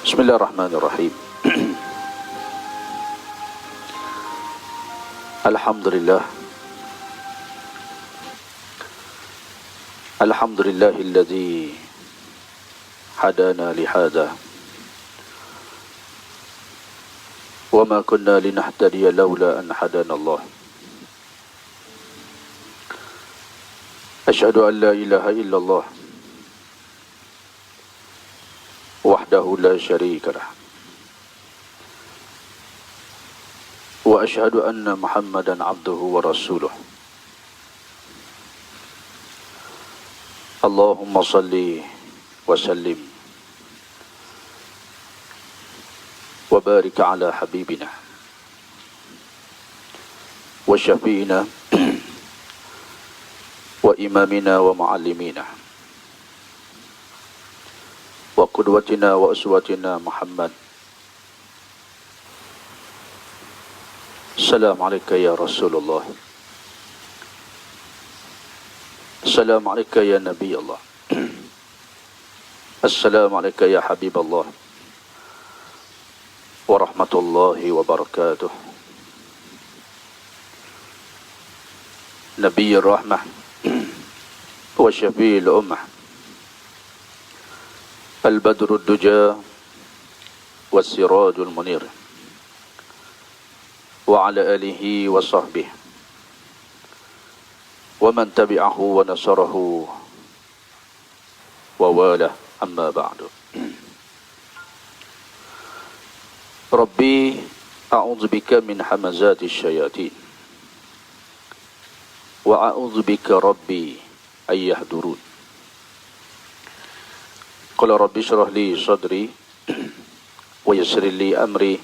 Bismillahirrahmanirrahim. Alhamdulillah. Alhamdulillahilladzi hadana lihada wa ma kunna linahtadiya laula an hadana Allah. Asyhadu an la ilaha illallah wahdahu la syarika lah wa asyhadu anna Muhammadan abduhu wa rasuluh. Allahumma salli wa sallim wa barik ala habibina wa syafi'ina wa imamina wa muallimina wa qudwatina wa uswatina Muhammad. Assalamualaikum ya Rasulullah. Assalamualaikum ya Nabi Allah. Assalamualaikum ya Habib Allah. Wa rahmatullahi wa barakatuh. Nabi Rahmah wa Syafi'il Ummah, Al-Badrud Duja wa Sirajul Munir, wa ala alihi wa sahbihi wa man tabi'ahu wa nasarahu wa wala, amma ba'du. Rabbi a'udzu bika min hamazati syayatin wa a'udzu bika rabbi ay yahdurun. Qala rabbi shrah li sadri wa yassir li amri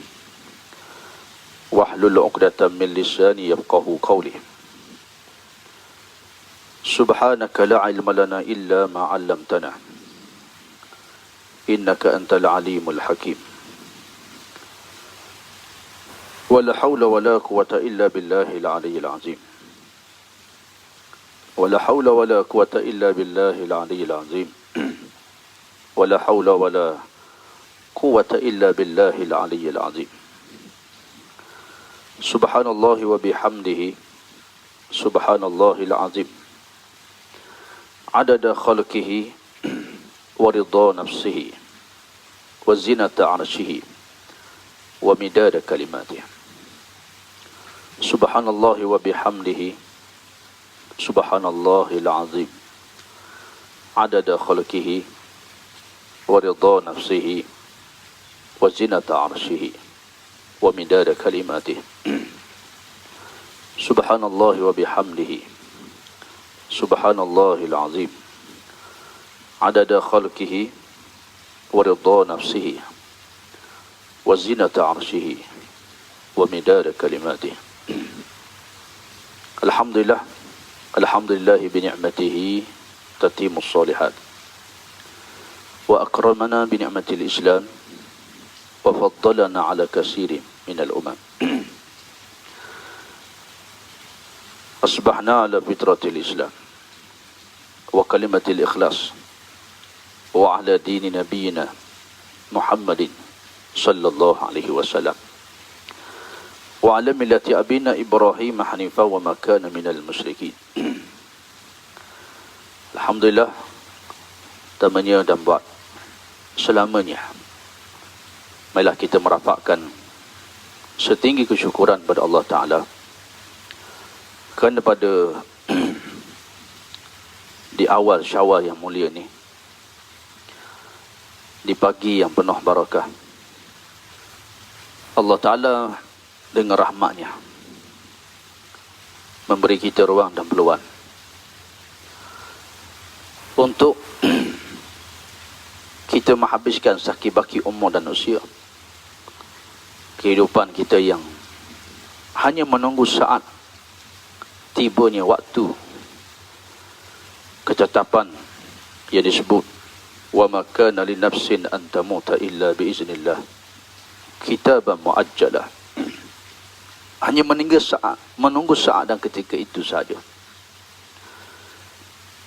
wahlul 'uqdatam min lisani yafqahu qawli. Subhanaka la ilma lana illa ma 'allamtana innaka antal alimul hakim. Wala hawla wala quwwata illa billahil aliyyil azim. Wala hawla wala quwwata illa billahil aliyyil azim. Wala hawla wala quwwata illa billahil aliyyil azim. Subhanallah wa bihamdihi, subhanallahil azim, adada khalqihi wa ridha nafsihi wa zinata arshihi wa midada kalimatihi. Subhanallah wa bihamdihi, subhanallahil azim, adada khalqihi wa ridha nafsihi wa zinata arshihi wa midada kalimatihi. Subhanallah wa bihamdihi, subhanallahil azim, adada khalqihi wa ridha nafsihi wa zinata arshihi wa midada kalimatihi. Alhamdulillah, alhamdulillah bi ni'matihi tatimmus shalihat, wa akramana bi ni'matil islam wa faddalana ala katsirin minal umam. Asbahna ala fitratil islam wa kalimatil ikhlas wa ala dini nabiyina Muhammadin sallallahu alaihi wasallam wa ala millati abina Ibrahim hanifa wa ma kana minal musyrikin. Alhamdulillah, tamanya dan buat selamanya marilah kita merapatkan setinggi kesyukuran pada Allah Ta'ala kerana pada di awal Syawal yang mulia ni, di pagi yang penuh barakah, Allah Ta'ala dengan rahmatnya memberi kita ruang dan peluang untuk kita menghabiskan sakit-baki umur dan usia kehidupan kita yang hanya menunggu saat tibanya waktu ketetapan yang disebut wa ma kana li nafsin an tamuta illa bi iznillah kitaban muajjalah. Hanya menunggu saat dan ketika itu saja.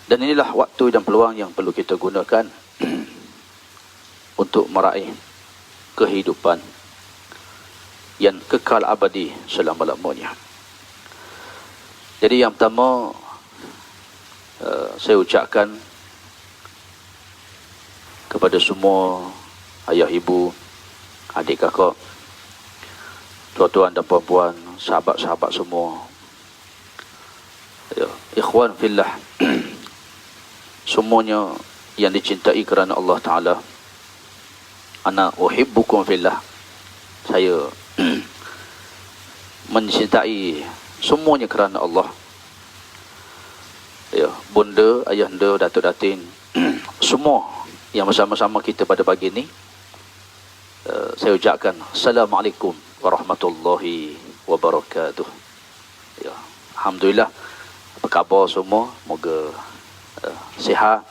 Dan inilah waktu dan peluang yang perlu kita gunakan untuk meraih kehidupan yang kekal abadi selama-lamanya. Jadi yang pertama, saya ucapkan kepada semua ayah, ibu, adik, kakak, tuan-tuan dan puan-puan, sahabat-sahabat semua, ya, ikhwan fillah, semuanya yang dicintai kerana Allah Ta'ala. Ana uhibbukum fillah. Saya mencintai semuanya kerana Allah. Ya, bunda, ayahanda, datuk datin, semua yang bersama-sama kita pada pagi ini, saya ucapkan Assalamualaikum warahmatullahi wabarakatuh. Ya, alhamdulillah. Apa khabar semua? Moga sihat.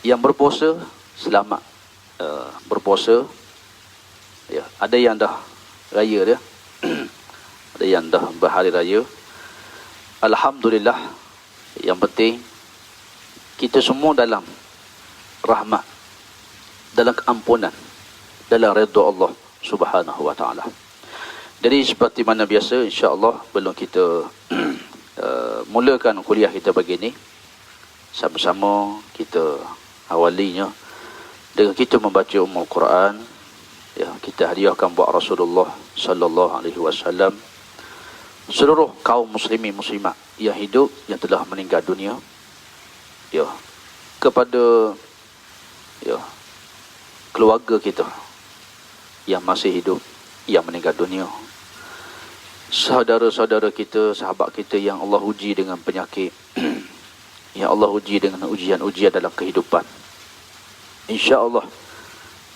Yang berpuasa, selamat berpuasa. Ya, ada yang dah raya dia. Ada yang dah berhari raya. Alhamdulillah. Yang penting kita semua dalam rahmat, dalam keampunan, dalam redha Allah Subhanahu wa taala. Jadi seperti mana biasa, insya-Allah belum kita mulakan kuliah kita pagi ini, sama-sama kita awalinya dengan kita membaca Ummul Quran. Ya, kita hadiahkan buat Rasulullah sallallahu alaihi wasallam, seluruh kaum muslimin muslimat yang hidup, yang telah meninggal dunia, ya, kepada ya keluarga kita yang masih hidup, yang meninggal dunia, saudara-saudara kita, sahabat kita yang Allah uji dengan penyakit, yang Allah uji dengan ujian-ujian dalam kehidupan. InsyaAllah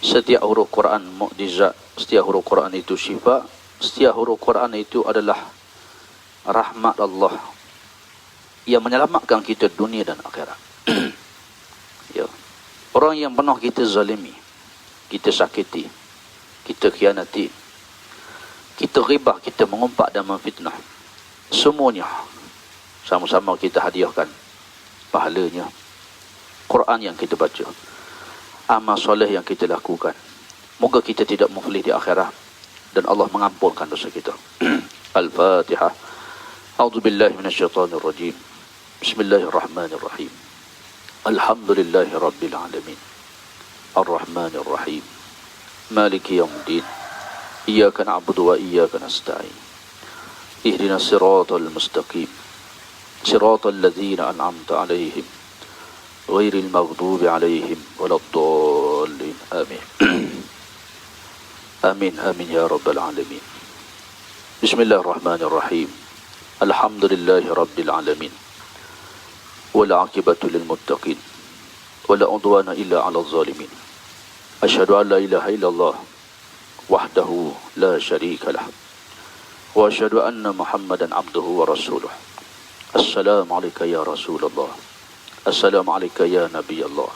setiap huruf Quran mukjizat, setiap huruf Quran itu syifa, setiap huruf Quran itu adalah rahmat Allah yang menyelamatkan kita dunia dan akhirat. Ya. Orang yang pernah kita zalimi, kita sakiti, kita khianati, kita ghibah, kita mengumpat dan memfitnah, semuanya sama-sama kita hadiahkan pahalanya Quran yang kita baca, amal soleh yang kita lakukan. Moga kita tidak muflih di akhirat dan Allah mengampunkan dosa kita. Al-Fatihah. A'udzubillahi minasyaitonirrajim. Bismillahirrahmanirrahim. Alhamdulillahi rabbil alamin. Ar-Rahmanir Rahim. Maliki yaumiddin. Iyyaka na'budu wa iyyaka nasta'in. Ihdinas siratal mustaqim. Siratal ladzina an'amta 'alaihim ghairil maghdubi 'alaihim waladdallin. Amin. Amin amin ya rabbal alamin. Bismillahirrahmanirrahim. Alhamdulillahi rabbil alamin. Wal 'aqibatu lil muttaqin. Wala 'udwana illa 'alal zalimin. Asyhadu an la ilaha illallah wahdahu la syarika lah. Wa asyhadu anna Muhammadan 'abduhu wa rasuluh. Assalamu alayka ya Rasulullah. Assalamu alayka ya Nabi Allah.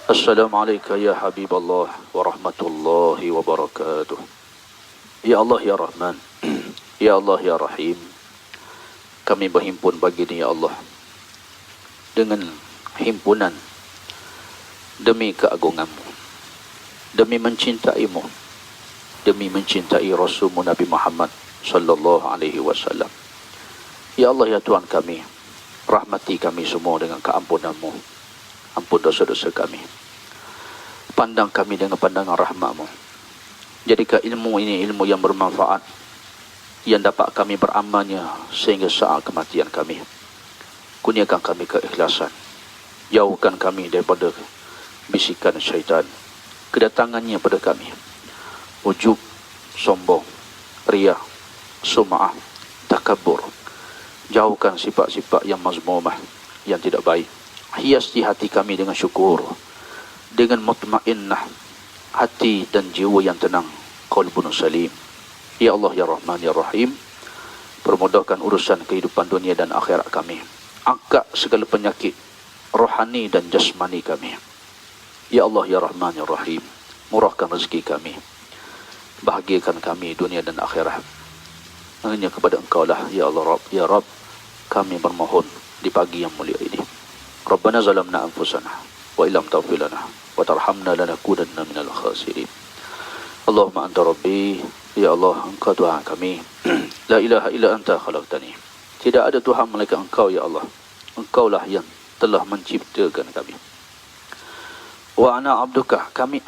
Assalamu alayka ya Habiballah wa rahmatullahi wa barakatuh. Ya Allah ya Rahman, ya Allah ya Rahim. Kami berhimpun pagi ini ya Allah dengan himpunan demi keagungan-Mu, demi mencintai-Mu, demi mencintai Rasul-Mu Nabi Muhammad sallallahu alaihi wasallam. Ya Allah ya Tuhan kami, rahmati kami semua dengan keampunan-Mu. Ampun dosa-dosa kami. Pandang kami dengan pandangan rahmat-Mu. Jadikan ilmu ini ilmu yang bermanfaat, yang dapat kami beramalnya sehingga saat kematian kami. Kurniakan kami keikhlasan. Jauhkan kami daripada bisikan syaitan, kedatangannya pada kami ujub, sombong, riya, sum'ah, takabur. Jauhkan sifat-sifat yang mazmumah, yang tidak baik. Hias di hati kami dengan syukur, dengan mutmainnah hati dan jiwa yang tenang, qalbun salim. Ya Allah ya Rahman ya Rahim, permudahkan urusan kehidupan dunia dan akhirat kami. Angkat segala penyakit rohani dan jasmani kami. Ya Allah, Ya Rahman, Ya Rahim, murahkan rezeki kami, bahagiakan kami dunia dan akhirat. Hanya kepada Engkau lah, Ya Allah, Rabb, Ya Rabb, kami bermohon di pagi yang mulia ini. Rabbana zalamna anfusana wa illam taghfir lana wa tarhamna lanakunanna minal khasirin. Allahumma anta rabbi, ya Allah, Engkau Tuhan kami. La ilaha illa anta khalaqtani. Tidak ada Tuhan melainkan Engkau, ya Allah. Engkaulah yang telah menciptakan kami. Wa ana abduka, kami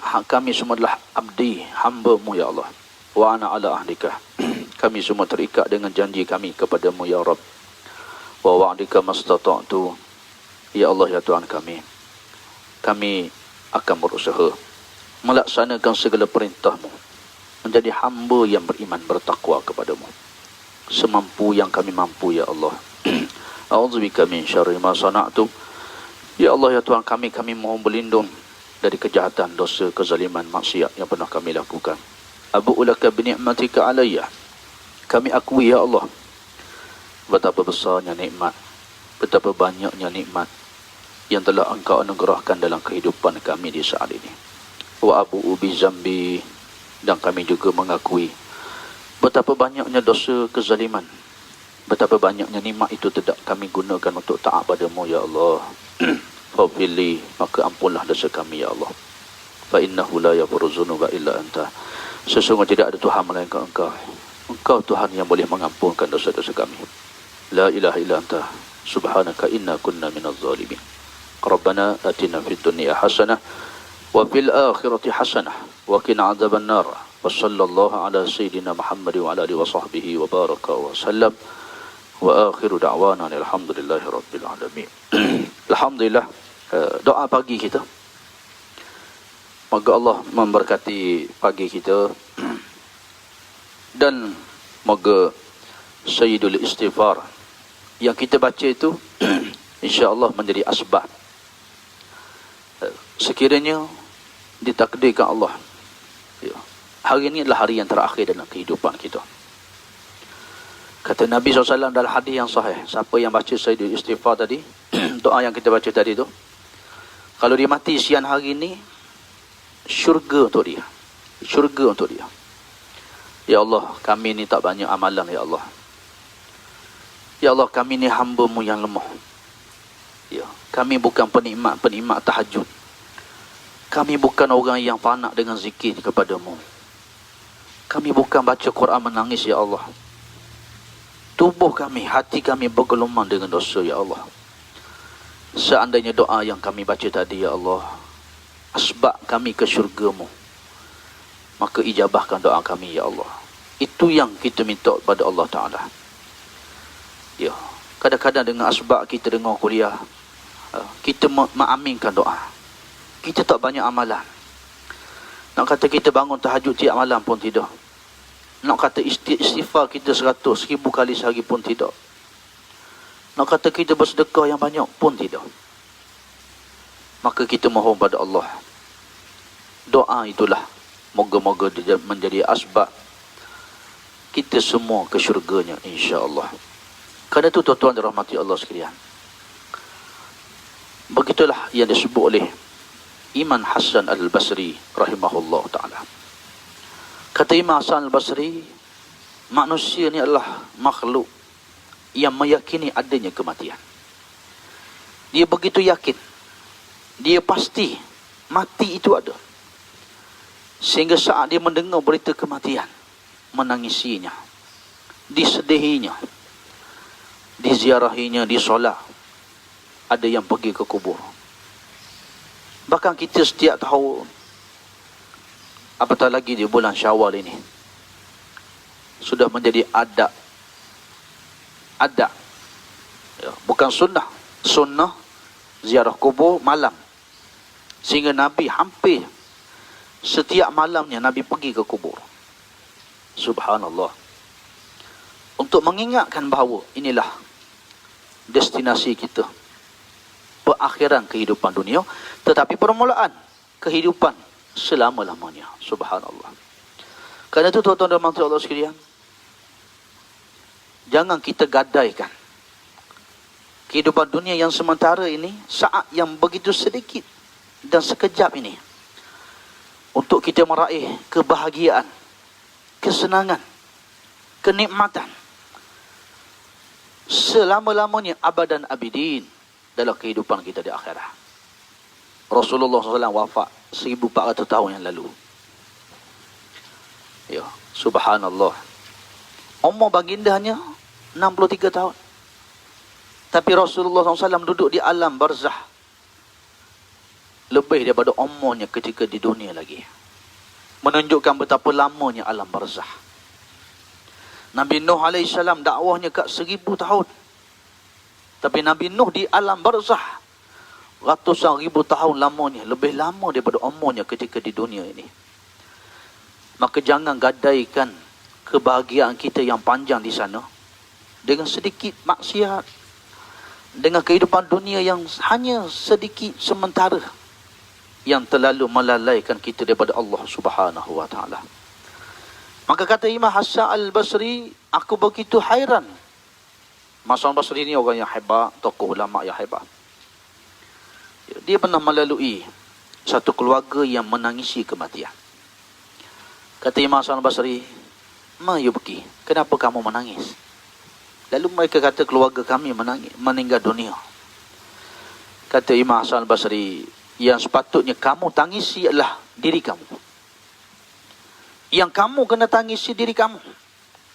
semua adalah abdi, hamba-Mu, ya Allah. Wa ana ala ahdika, kami semua terikat dengan janji kami kepadamu, ya Rabb. Wa wa'dika mastata'tu, ya Allah, ya Tuhan kami. Kami akan berusaha melaksanakan segala perintah-Mu, menjadi hamba yang beriman, bertakwa kepadamu, semampu yang kami mampu, ya Allah. A'udzubika min syarri ma sana'tu, ya Allah, ya Tuhan kami mohon berlindung dari kejahatan, dosa, kezaliman, maksiat yang pernah kami lakukan. Abu'u laka bi ni'matika alayya, kami akui, ya Allah, betapa besarnya nikmat, betapa banyaknya nikmat yang telah Engkau anugerahkan dalam kehidupan kami di saat ini. Wa abu'u bi zambi, dan kami juga mengakui betapa banyaknya dosa, kezaliman, betapa banyaknya nikmat itu tidak kami gunakan untuk taat padamu, ya Allah. Faghfirli, maka ampunlah dosa kami, ya Allah. Fa innahu la yaghfiru dzunuba illa anta, sesungguhnya tidak ada Tuhan melainkan Engkau. Engkau Tuhan yang boleh mengampunkan dosa-dosa kami. La ilaha illa anta subhanaka inna kunna minaz zalimin. Rabbana atina fid dunya hasanah wa fil akhirati hasanah wa qina adzaban nar. Wa sallallahu ala sayyidina Muhammad wa ala alihi wa sahbihi wa baraka wa sallam. Wa akhiru da'wana alhamdulillahi rabbil alamin. Alhamdulillah, doa pagi kita. Moga Allah memberkati pagi kita dan moga Sayyidul Istighfar yang kita baca itu insya-Allah menjadi asbab sekiranya ditakdirkan Allah, ya, hari ini adalah hari yang terakhir dalam kehidupan kita. Kata Nabi SAW dalam hadis yang sahih, siapa yang baca Sayyidul Istighfar tadi, doa yang kita baca tadi tu, kalau dia mati siang hari ini, syurga untuk dia. Syurga untuk dia. Ya Allah, kami ni tak banyak amalan, ya Allah. Ya Allah, kami ni hamba-Mu yang lemah. Ya, kami bukan penikmat tahajud. Kami bukan orang yang fana dengan zikir kepada-Mu. Kami bukan baca Quran menangis, ya Allah. Tubuh kami, hati kami bergelumang dengan dosa, ya Allah. Seandainya doa yang kami baca tadi, ya Allah, asbab kami ke syurga-Mu, maka ijabahkan doa kami, ya Allah. Itu yang kita minta kepada Allah Ta'ala. Ya, kadang-kadang dengan asbab kita dengar kuliah, kita mengaminkan doa. Kita tak banyak amalan. Nak kata kita bangun tahajud tiap malam pun tidak. Nak kata istighfar kita 100,000 kali sehari pun tidak. Nak kata kita bersedekah yang banyak pun tidak. Maka kita mohon pada Allah, doa itulah moga-moga menjadi asbab kita semua ke syurganya, insya-Allah. Kerana itu tuan-tuan dirahmati Allah sekalian, begitulah yang disebut oleh Imam Hasan Al-Basri rahimahullah ta'ala. Kata Imam Hasan Al-Basri, manusia ni adalah makhluk yang meyakini adanya kematian. Dia begitu yakin, dia pasti mati itu ada, sehingga saat dia mendengar berita kematian, menangisinya, disedihinya, diziarahinya, disolat. Ada yang pergi ke kubur. Bahkan kita setiap tahun, apatah lagi di bulan Syawal ini, sudah menjadi adab. Ya, bukan sunnah ziarah kubur malam. Sehingga Nabi hampir setiap malamnya Nabi pergi ke kubur. Subhanallah. Untuk mengingatkan bahawa inilah destinasi kita, perakhiran kehidupan dunia, tetapi permulaan kehidupan selama-lamanya. Subhanallah. Kerana itu tuan-tuan dan puan-puan Allah sekalian, jangan kita gadaikan kehidupan dunia yang sementara ini saat yang begitu sedikit dan sekejap ini untuk kita meraih kebahagiaan, kesenangan, kenikmatan selama-lamanya abadan abidin dalam kehidupan kita di akhirat. Rasulullah SAW wafat 1400 tahun yang lalu. Ya, subhanallah. Umur baginda hanya 63 tahun. Tapi Rasulullah SAW duduk di alam barzah lebih daripada umurnya ketika di dunia lagi. Menunjukkan betapa lamanya alam barzah. Nabi Nuh AS dakwahnya kat 1000 tahun. Tapi Nabi Nuh di alam barzah ratusan ribu tahun lamanya, lebih lama daripada umurnya ketika di dunia ini. Maka jangan gadaikan kebahagiaan kita yang panjang di sana dengan sedikit maksiat, dengan kehidupan dunia yang hanya sedikit sementara, yang terlalu melalaikan kita daripada Allah Subhanahu wa taala. Maka kata Imam Hasan Al-Basri, aku begitu hairan. Hasan Al-Basri ni orang yang hebat, tokoh ulama yang hebat. Dia pernah melalui satu keluarga yang menangisi kematian. Kata Imam Hasan Al-Basri, "Ma yubki, kenapa kamu menangis?" Lalu mereka kata, "Keluarga kami meninggal dunia." Kata Imam Hasan Al-Basri, yang sepatutnya kamu tangisi adalah diri kamu. Yang kamu kena tangisi diri kamu.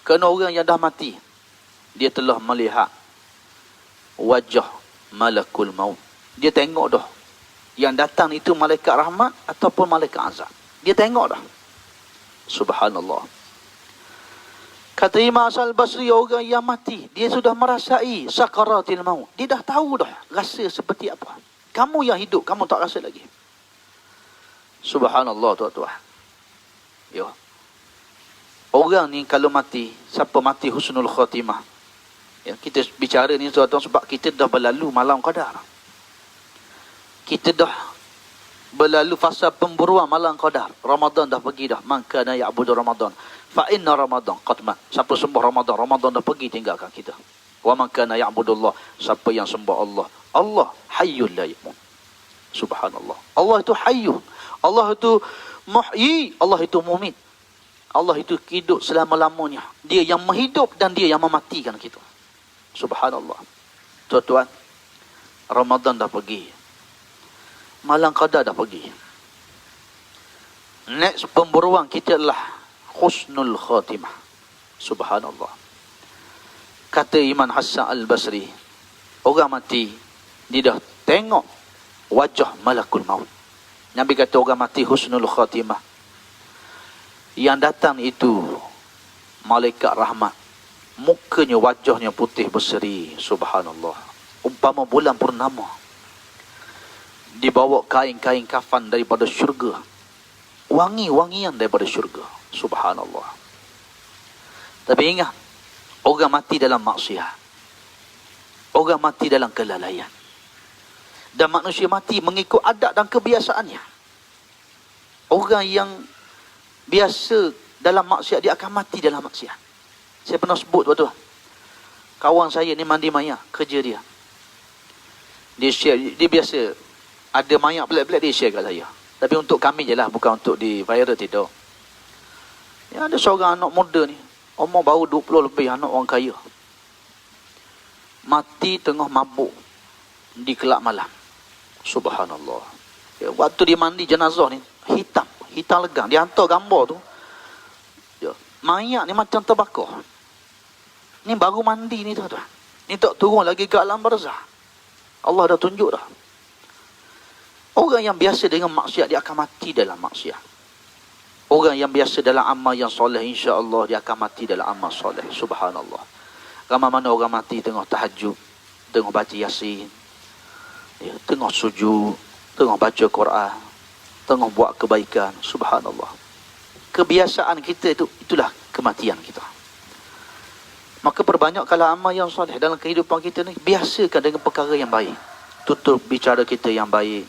Kerana orang yang dah mati, dia telah melihat wajah malakul maut. Dia tengok dah. Yang datang itu malaikat rahmat ataupun malaikat azab. Dia tengok dah. Subhanallah. Kata Imam Hasan Al-Basri, orang yang mati, dia sudah merasai sakaratil maut. Dia dah tahu dah rasa seperti apa. Kamu yang hidup, kamu tak rasa lagi. Subhanallah, tuan-tuan. Ya. Orang ni kalau mati, siapa mati husnul khatimah. Ya, kita bicara ni tuan-tuan sebab kita dah berlalu malam qadar. Kita dah berlalu fasa pemburuan malam qadar. Ramadan dah pergi dah. Man kana ya'budu Ramadan fa inna Ramadan qad mat. Siapa sembah Ramadan, Ramadan dah pergi tinggalkan kita. Wa man kana ya'budullah, siapa yang sembah Allah, Allah hayyul la yamut. Subhanallah. Allah itu hayyun. Allah itu muhyi, Allah itu mumit. Allah itu hidup selama-lamanya. Dia yang menghidup dan dia yang mematikan kita. Subhanallah. Tuan-tuan, Ramadan dah pergi. Malam qadar dah pergi. Next pemburuan kita adalah husnul khatimah. Subhanallah. Kata Imam Hasan Al-Basri, orang mati, dia dah tengok wajah malakul maut. Nabi kata orang mati husnul khatimah. Yang datang itu malaikat rahmat. Mukanya, wajahnya putih berseri. Subhanallah. Umpama bulan purnama. Dibawa kain-kain kafan daripada syurga. Wangi-wangian daripada syurga. Subhanallah. Tapi ingat, orang mati dalam maksiat. Orang mati dalam kelalaian. Dan manusia mati mengikut adat dan kebiasaannya. Orang yang biasa dalam maksiat, dia akan mati dalam maksiat. Saya pernah sebut betul. Kawan saya ni mandi mayat, kerja dia. Dia share, dia biasa ada mayat pelik-pelik, dia share kat saya. Tapi untuk kami je lah, bukan untuk di viral tidak. Ya, ada seorang anak muda ni, umur baru 20 lebih, anak orang kaya. Mati tengah mabuk di kelab malam. Subhanallah. Ya, waktu dia mandi jenazah ni, hitam legam. Dia hantar gambar tu. Ya, mayat ni macam terbakar. Ni baru mandi ni tuan-tuan. Ni tak turun lagi ke alam barzah. Allah dah tunjuk dah. Orang yang biasa dengan maksiat, dia akan mati dalam maksiat. Orang yang biasa dalam amal yang soleh, insya-Allah dia akan mati dalam amal soleh. Subhanallah. Ramai mana orang mati tengah tahajud, tengah baca Yasin, ya, tengah sujud, tengah baca Quran, tengah buat kebaikan. Subhanallah. Kebiasaan kita itu, itulah kematian kita. Maka perbanyakkanlah amal yang soleh dalam kehidupan kita ni. Biasakan dengan perkara yang baik. Tutur bicara kita yang baik,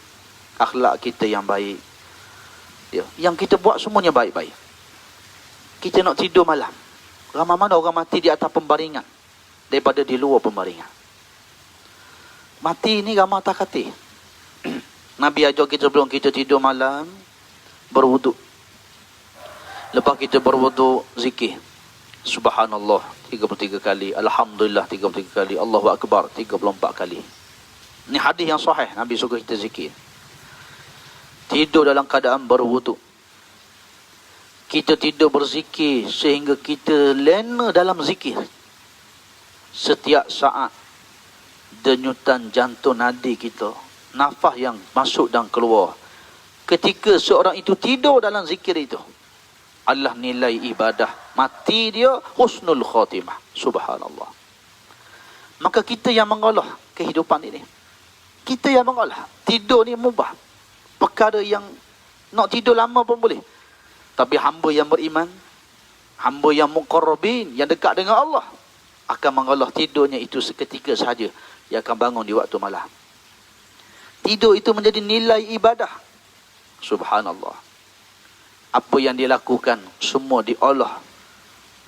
akhlak kita yang baik. Ya, yang kita buat semuanya baik-baik. Kita nak tidur malam. Ramai mana orang mati di atas pembaringan daripada di luar pembaringan. Mati ni ramai tak kata. Nabi ajar kita sebelum kita tidur malam, berwuduk. Lepas kita berwuduk, zikir. Subhanallah 33 kali, Alhamdulillah 33 kali, Allahu Akbar 34 kali. Ini hadis yang sahih, Nabi suruh kita zikir. Tidur dalam keadaan berwuduk. Kita tidur berzikir sehingga kita lena dalam zikir. Setiap saat denyutan jantung nadi kita, nafas yang masuk dan keluar, ketika seorang itu tidur dalam zikir itu, Allah nilai ibadah, mati dia husnul khatimah. Subhanallah. Maka kita yang mengolah kehidupan ini, kita yang mengolah. Tidur ni mubah, perkara yang nak tidur lama pun boleh. Tapi hamba yang beriman, hamba yang muqarrabin, yang dekat dengan Allah, akan mengolah tidurnya itu seketika sahaja. Dia akan bangun di waktu malam. Tidur itu menjadi nilai ibadah. Subhanallah. Apa yang dia lakukan, semua diolah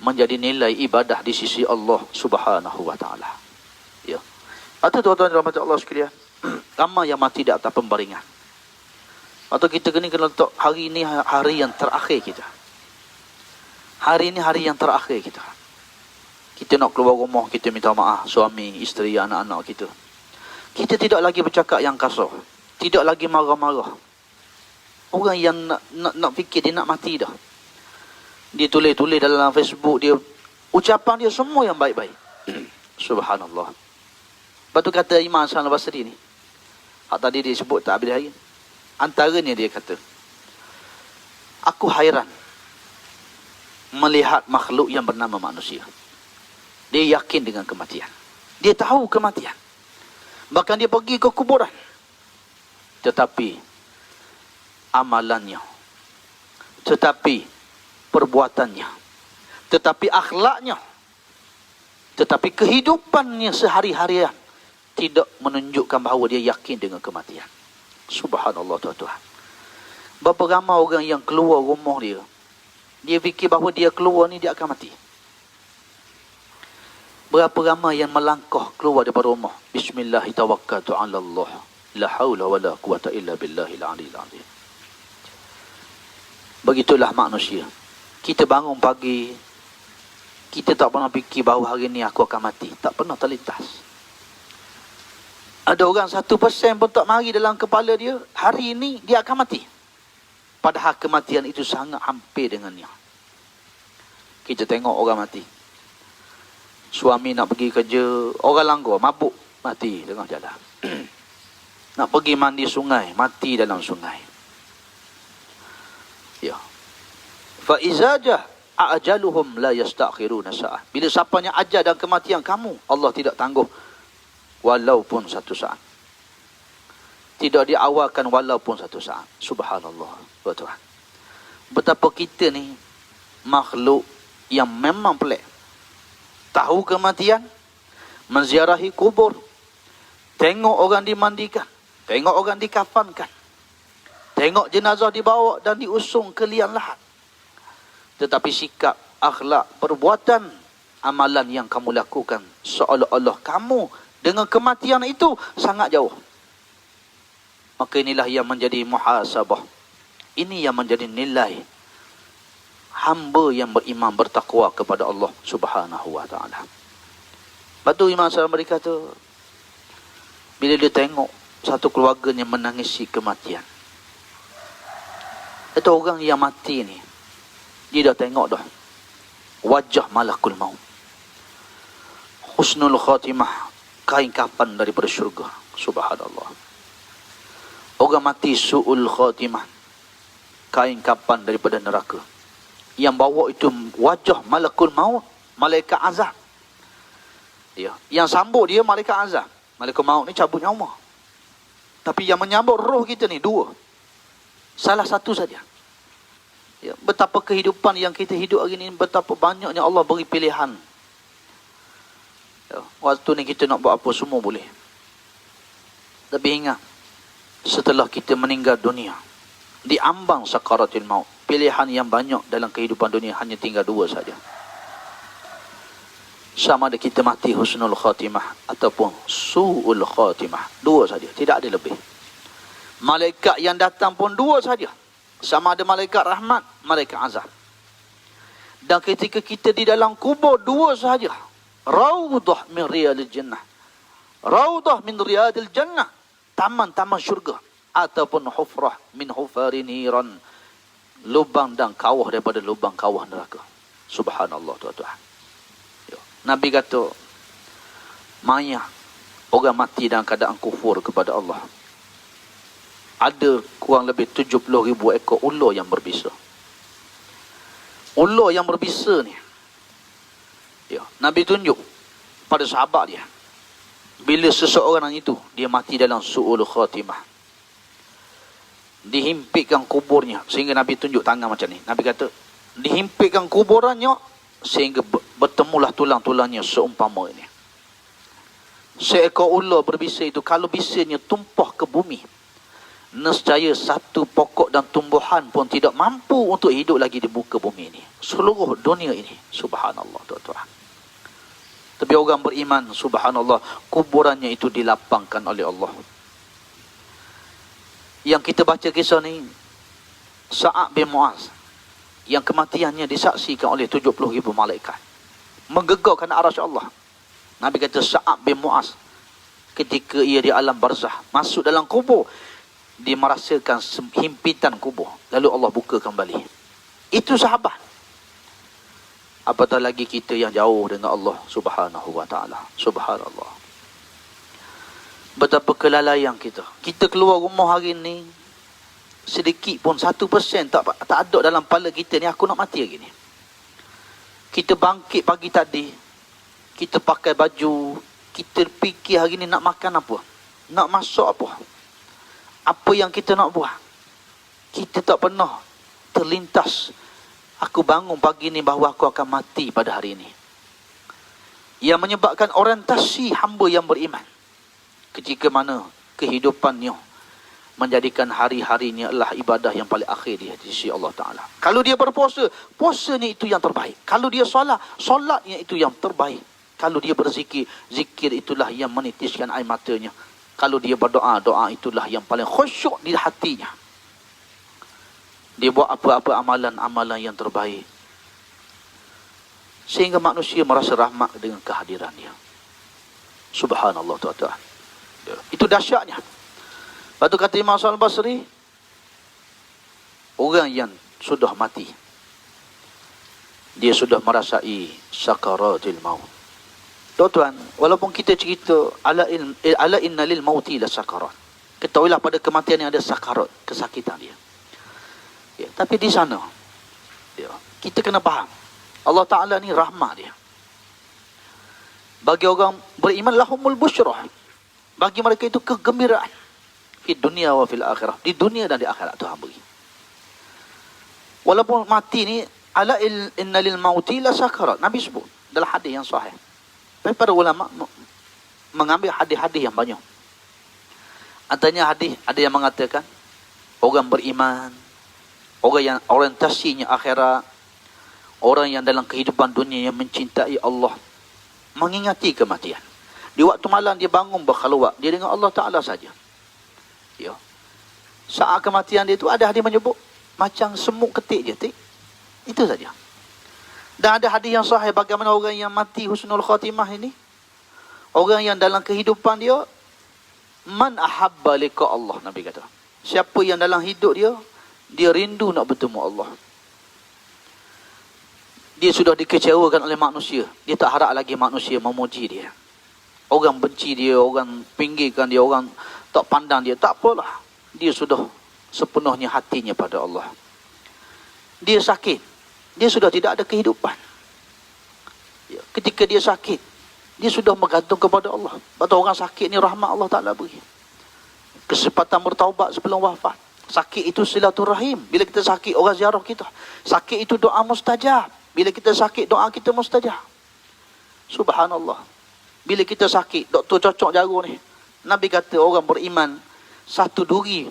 menjadi nilai ibadah di sisi Allah Subhanahu wa ta'ala. Ya. Atau tuan-tuan rahmat Allah sekalian, ramai yang mati di atas pembaringan. Atau kita kena letak hari ini hari yang terakhir kita. Hari ini hari yang terakhir kita. Kita nak keluar rumah, kita minta maaf suami, isteri, anak-anak kita. Kita tidak lagi bercakap yang kasar. Tidak lagi marah-marah. Orang yang nak fikir dia nak mati dah. Dia tulis-tulis dalam Facebook dia, ucapan dia semua yang baik-baik. Subhanallah. Lepas tu kata Imam Hasan al-Basri ni, hak tadi dia sebut tak habis hari. Antaranya dia kata, aku hairan melihat makhluk yang bernama manusia. Dia yakin dengan kematian. Dia tahu kematian. Bahkan dia pergi ke kuburan. Tetapi amalannya, tetapi perbuatannya, tetapi akhlaknya, tetapi kehidupannya sehari-harian tidak menunjukkan bahawa dia yakin dengan kematian. Subhanallah tuan-tuan. Berapa ramai orang yang keluar rumah dia, dia fikir bahawa dia keluar ni dia akan mati. Berapa ramai yang melangkah keluar daripada rumah, Bismillahirrahmanirrahim, ala Allah, la haula wala quwata illa billahil aliyil azim. Begitulah manusia. Kita bangun pagi, kita tak pernah fikir bahawa hari ni aku akan mati. Tak pernah terlintas. Ada orang 1% pun tak mari dalam kepala dia, hari ini dia akan mati. Padahal kematian itu sangat hampir dengannya. Kita tengok orang mati. Suami nak pergi kerja, orang langgar, mabuk, mati tengah jalan. Nak pergi mandi sungai, mati dalam sungai. Ya. Fa izajah ajaluhum la yastakhiruna sa'ah. Bila sapanya ajal dan kematian kamu, Allah tidak tangguh walaupun satu saat. Tidak diawalkan walaupun satu saat. Subhanallah. Betul. Betapa kita ni makhluk yang memang pelik. Tahu kematian, menziarahi kubur, tengok orang dimandikan, tengok orang dikafankan, tengok jenazah dibawa dan diusung ke liang lahat. Tetapi sikap, akhlak, perbuatan, amalan yang kamu lakukan, seolah-olah kamu dengan kematian itu sangat jauh. Maka inilah yang menjadi muhasabah. Ini yang menjadi nilai hamba yang beriman, bertakwa kepada Allah Subhanahu wa ta'ala. Lepas tu Imam Hasan berkata, bila dia tengok satu keluarganya menangisi kematian, itu orang yang mati ni, dia dah tengok dah wajah malakul maut, husnul khatimah, kain kafan daripada syurga. Subhanallah. Orang mati su'ul khatimah, kain kafan daripada neraka. Yang bawa itu wajah malakul maut, malaikat azab. Ya, yang sambut dia malaikat azab. Malaikat maut ni cabut nyawa. Tapi yang menyambut roh kita ni dua. Salah satu saja. Ya, betapa kehidupan yang kita hidup hari ni, betapa banyaknya Allah beri pilihan. Ya, waktu ni kita nak buat apa semua boleh. Tapi ingat, setelah kita meninggal dunia, diambang sakaratul maut, pilihan yang banyak dalam kehidupan dunia hanya tinggal dua saja. Sama ada kita mati husnul khatimah ataupun su'ul khatimah. Dua saja, tidak ada lebih. Malaikat yang datang pun dua saja. Sama ada malaikat rahmat, malaikat azab. Dan ketika kita di dalam kubur, dua saja. Raudah min riyadil jannah. Raudah min riyadil jannah. Taman-taman syurga. Ataupun hufrah min hufari niran. Lubang dan kawah daripada lubang kawah neraka. Subhanallah tuan-tuan. Nabi kata, mayat orang mati dalam keadaan kufur kepada Allah. Ada kurang lebih 70,000 ekor ular yang berbisa. Ular yang berbisa ni, Nabi tunjuk pada sahabat dia, bila seseorang itu dia mati dalam su'ul khatimah, dihimpitkan kuburnya, sehingga Nabi tunjuk tangan macam ni. Nabi kata, dihimpitkan kuburannya sehingga bertemulah tulang-tulangnya seumpama ini. Seekor ular berbisa itu, kalau bisanya tumpah ke bumi, nescaya satu pokok dan tumbuhan pun tidak mampu untuk hidup lagi di muka bumi ini. Seluruh dunia ini. Subhanallah tuan-tuan. Tapi orang beriman, subhanallah, kuburannya itu dilapangkan oleh Allah. Yang kita baca kisah ni, Sa'ad bin Mu'az, yang kematiannya disaksikan oleh 70,000 malaikat, menggegarkan arasy Allah. Nabi kata Sa'ad bin Mu'az, ketika ia di alam barzah, masuk dalam kubur, dia merasakan himpitan kubur. Lalu Allah buka kembali. Itu sahabat. Apatah lagi kita yang jauh dengan Allah subhanahu wa ta'ala. Subhanallah. Betapa kelalaian kita. Kita keluar rumah hari ni, sedikit pun 1% tak ada dalam kepala kita ni, aku nak mati hari ni. Kita bangkit pagi tadi, kita pakai baju, kita fikir hari ni nak makan apa, nak masak apa, apa yang kita nak buat. Kita tak pernah terlintas, aku bangun pagi ni bahawa aku akan mati pada hari ini. Yang menyebabkan orientasi hamba yang beriman, ketika mana kehidupannya menjadikan hari-harinya adalah ibadah yang paling akhir dia di sisi Allah Ta'ala. Kalau dia berpuasa, puasanya itu yang terbaik. Kalau dia solat, solatnya itu yang terbaik. Kalau dia berzikir, zikir itulah yang menitiskan air matanya. Kalau dia berdoa, doa itulah yang paling khusyuk di hatinya. Dia buat apa-apa amalan-amalan yang terbaik, sehingga manusia merasa rahmat dengan kehadiran dia. Subhanallah tuan-tuan. Itu dahsyatnya. Lepas tu kata Imam Hasan Al-Basri, orang yang sudah mati, dia sudah merasai sakaratul maut. Tuan-tuan, walaupun kita cerita ala inna lil mauti la sakarat, ketahuilah pada kematian yang ada sakarat, kesakitan dia. Ya, tapi di sana, kita kena faham, Allah Ta'ala ni rahmat dia. Bagi orang beriman, lahumul busyrah, bagi mereka itu kegembiraan. Di dunia wa fil akhirah, di dunia dan di akhirat Tuhan beri. Walaupun mati ni, ala inna lil mauti la sakarat, Nabi sebut dalam hadis yang sahih. Tapi para ulama mengambil hadis-hadis yang banyak. Antaranya hadis ada yang mengatakan, orang beriman, orang yang orientasinya akhirat, orang yang dalam kehidupan dunia yang mencintai Allah, mengingati kematian. Di waktu malam dia bangun berkhalwat, dia dengan Allah Ta'ala saja. Ya. Saat kematian dia itu ada hadis menyebut macam semut ketik je, tik. Itu saja. Dan ada hadis yang sahih bagaimana orang yang mati husnul khatimah ini, orang yang dalam kehidupan dia, man ahabba liqa Allah, Nabi kata. Siapa yang dalam hidup dia rindu nak bertemu Allah. Dia sudah dikecewakan oleh manusia, dia tak harap lagi manusia memuji dia. Orang benci dia, orang pinggirkan dia, orang tak pandang dia, tak apalah. Dia sudah sepenuhnya hatinya pada Allah. Dia sakit, dia sudah tidak ada kehidupan. Ya, ketika dia sakit, dia sudah bergantung kepada Allah. Sebab orang sakit ni rahmat Allah Ta'ala beri. Kesempatan bertaubat sebelum wafat. Sakit itu silaturahim. Bila kita sakit, orang ziarah kita. Sakit itu doa mustajab. Bila kita sakit, doa kita mustajab. Subhanallah. Bila kita sakit, doktor cocok jarum ni, Nabi kata orang beriman, satu duri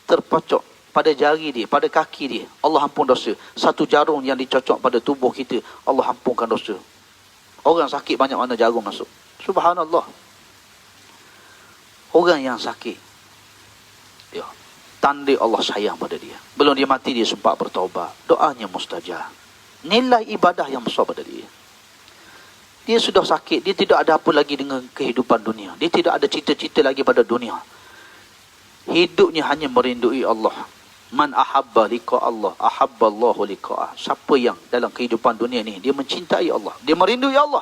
terpocok pada jari dia, pada kaki dia, Allah ampun dosa. Satu jarum yang dicocok pada tubuh kita, Allah ampunkan dosa. Orang sakit banyak mana jarum masuk. Subhanallah. Orang yang sakit, Ya. Tanda Allah sayang pada dia. Belum dia mati, dia sempat bertaubat. Doanya mustajab. Nilai ibadah yang besar pada dia. Dia sudah sakit. Dia tidak ada apa lagi dengan kehidupan dunia. Dia tidak ada cita-cita lagi pada dunia. Hidupnya hanya merindui Allah. Man ahabba liqa Allah, ahabba Allahu liqa'ah. Siapa yang dalam kehidupan dunia ni, dia mencintai Allah, dia merindui Allah,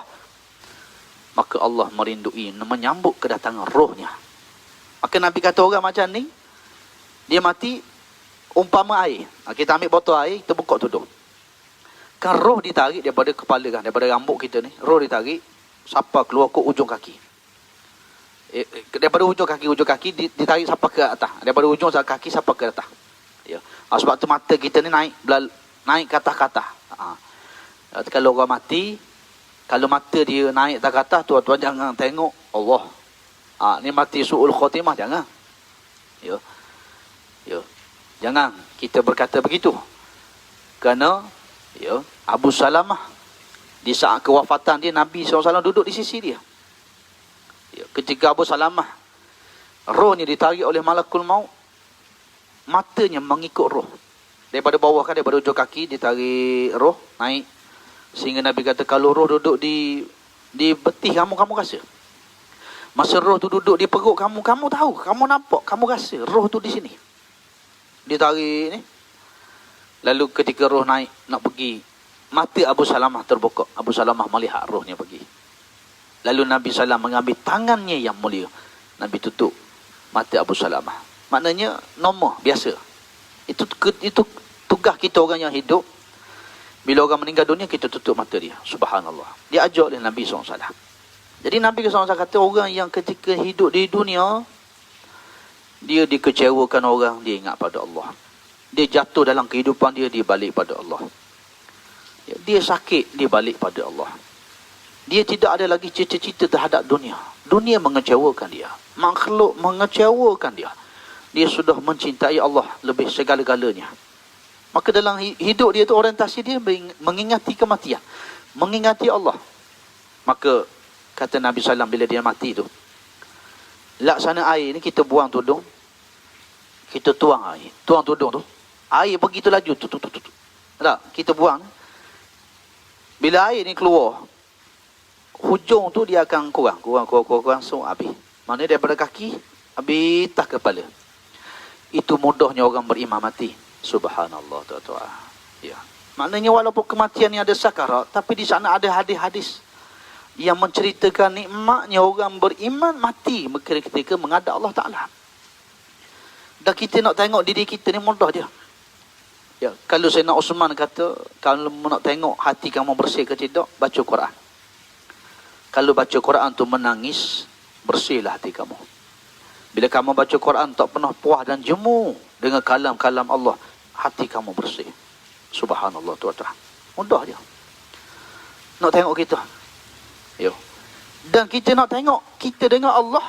maka Allah merindui, menyambut kedatangan rohnya. Maka Nabi kata orang macam ni, dia mati, umpama air. Kita ambil botol air, kita buka tudung. Kan roh ditarik daripada kepala kan, daripada rambut kita ni, roh ditarik, sampai keluar ke ujung kaki. Daripada ujung kaki ditarik sampai ke atas. Daripada ujung kaki sampai ke atas. Ya. Sebab tu mata kita ni naik ke atas-atas. Kalau orang mati, kalau mata dia naik ke atas, tuan-tuan jangan tengok Allah. Ni mati su'ul khotimah, jangan. Ya. Jangan kita berkata begitu. Kerana Abu Salamah, di saat kewafatan dia, Nabi SAW duduk di sisi dia. Ketika Abu Salamah, rohnya ditarik oleh malakul maut, matanya mengikut roh. Daripada bawah kan, daripada ujung kaki ditarik roh, naik. Sehingga Nabi kata, kalau roh duduk di betih kamu rasa. Masa roh tu duduk di perut kamu tahu, kamu nampak, kamu rasa. Roh tu di sini. Ditarik ni. Lalu ketika roh naik, nak pergi, mata Abu Salamah terbuka. Abu Salamah melihat rohnya pergi. Lalu Nabi SAW mengambil tangannya yang mulia. Nabi tutup mata Abu Salamah. Maknanya normal, biasa. Itu tugas kita orang yang hidup. Bila orang meninggal dunia, kita tutup mata dia. Subhanallah. Dia ajar oleh Nabi SAW. Jadi Nabi SAW kata, orang yang ketika hidup di dunia, dia dikecewakan orang, dia ingat pada Allah. Dia jatuh dalam kehidupan dia, dia balik pada Allah. Dia sakit, dia balik pada Allah. Dia tidak ada lagi cita-cita terhadap dunia. Dunia mengecewakan dia. Makhluk mengecewakan dia. Dia sudah mencintai Allah lebih segala-galanya. Maka dalam hidup dia tu, orientasi dia mengingati kematian. Mengingati Allah. Maka kata Nabi SAW bila dia mati tu, laksana air ni kita buang tudung, kita tuang air. Tuang tudung tu, air begitu laju. Tak, kita buang. Bila air ni keluar, hujung tu dia akan kurang, so habis. Maknanya daripada kaki habis tak kepala. Itu mudahnya orang beriman mati. Subhanallah, tuan-tuan. Ya. Maknanya walaupun kematian ni ada sakarat, tapi di sana ada hadis-hadis yang menceritakan nikmatnya orang beriman mati ketika menghadap Allah Ta'ala. Dan kita nak tengok diri kita ni mudah je. Ya, kalau Sayyidina Osman kata, kalau nak tengok hati kamu bersih ke tidak, baca Quran. Kalau baca Quran tu menangis, bersihlah hati kamu. Bila kamu baca Quran tak pernah puas dan jemu dengan kalam-kalam Allah, hati kamu bersih. Subhanallah, tuan-tuan. Mudah je. Nak tengok kita. Yo. Dan kita nak tengok kita dengan Allah.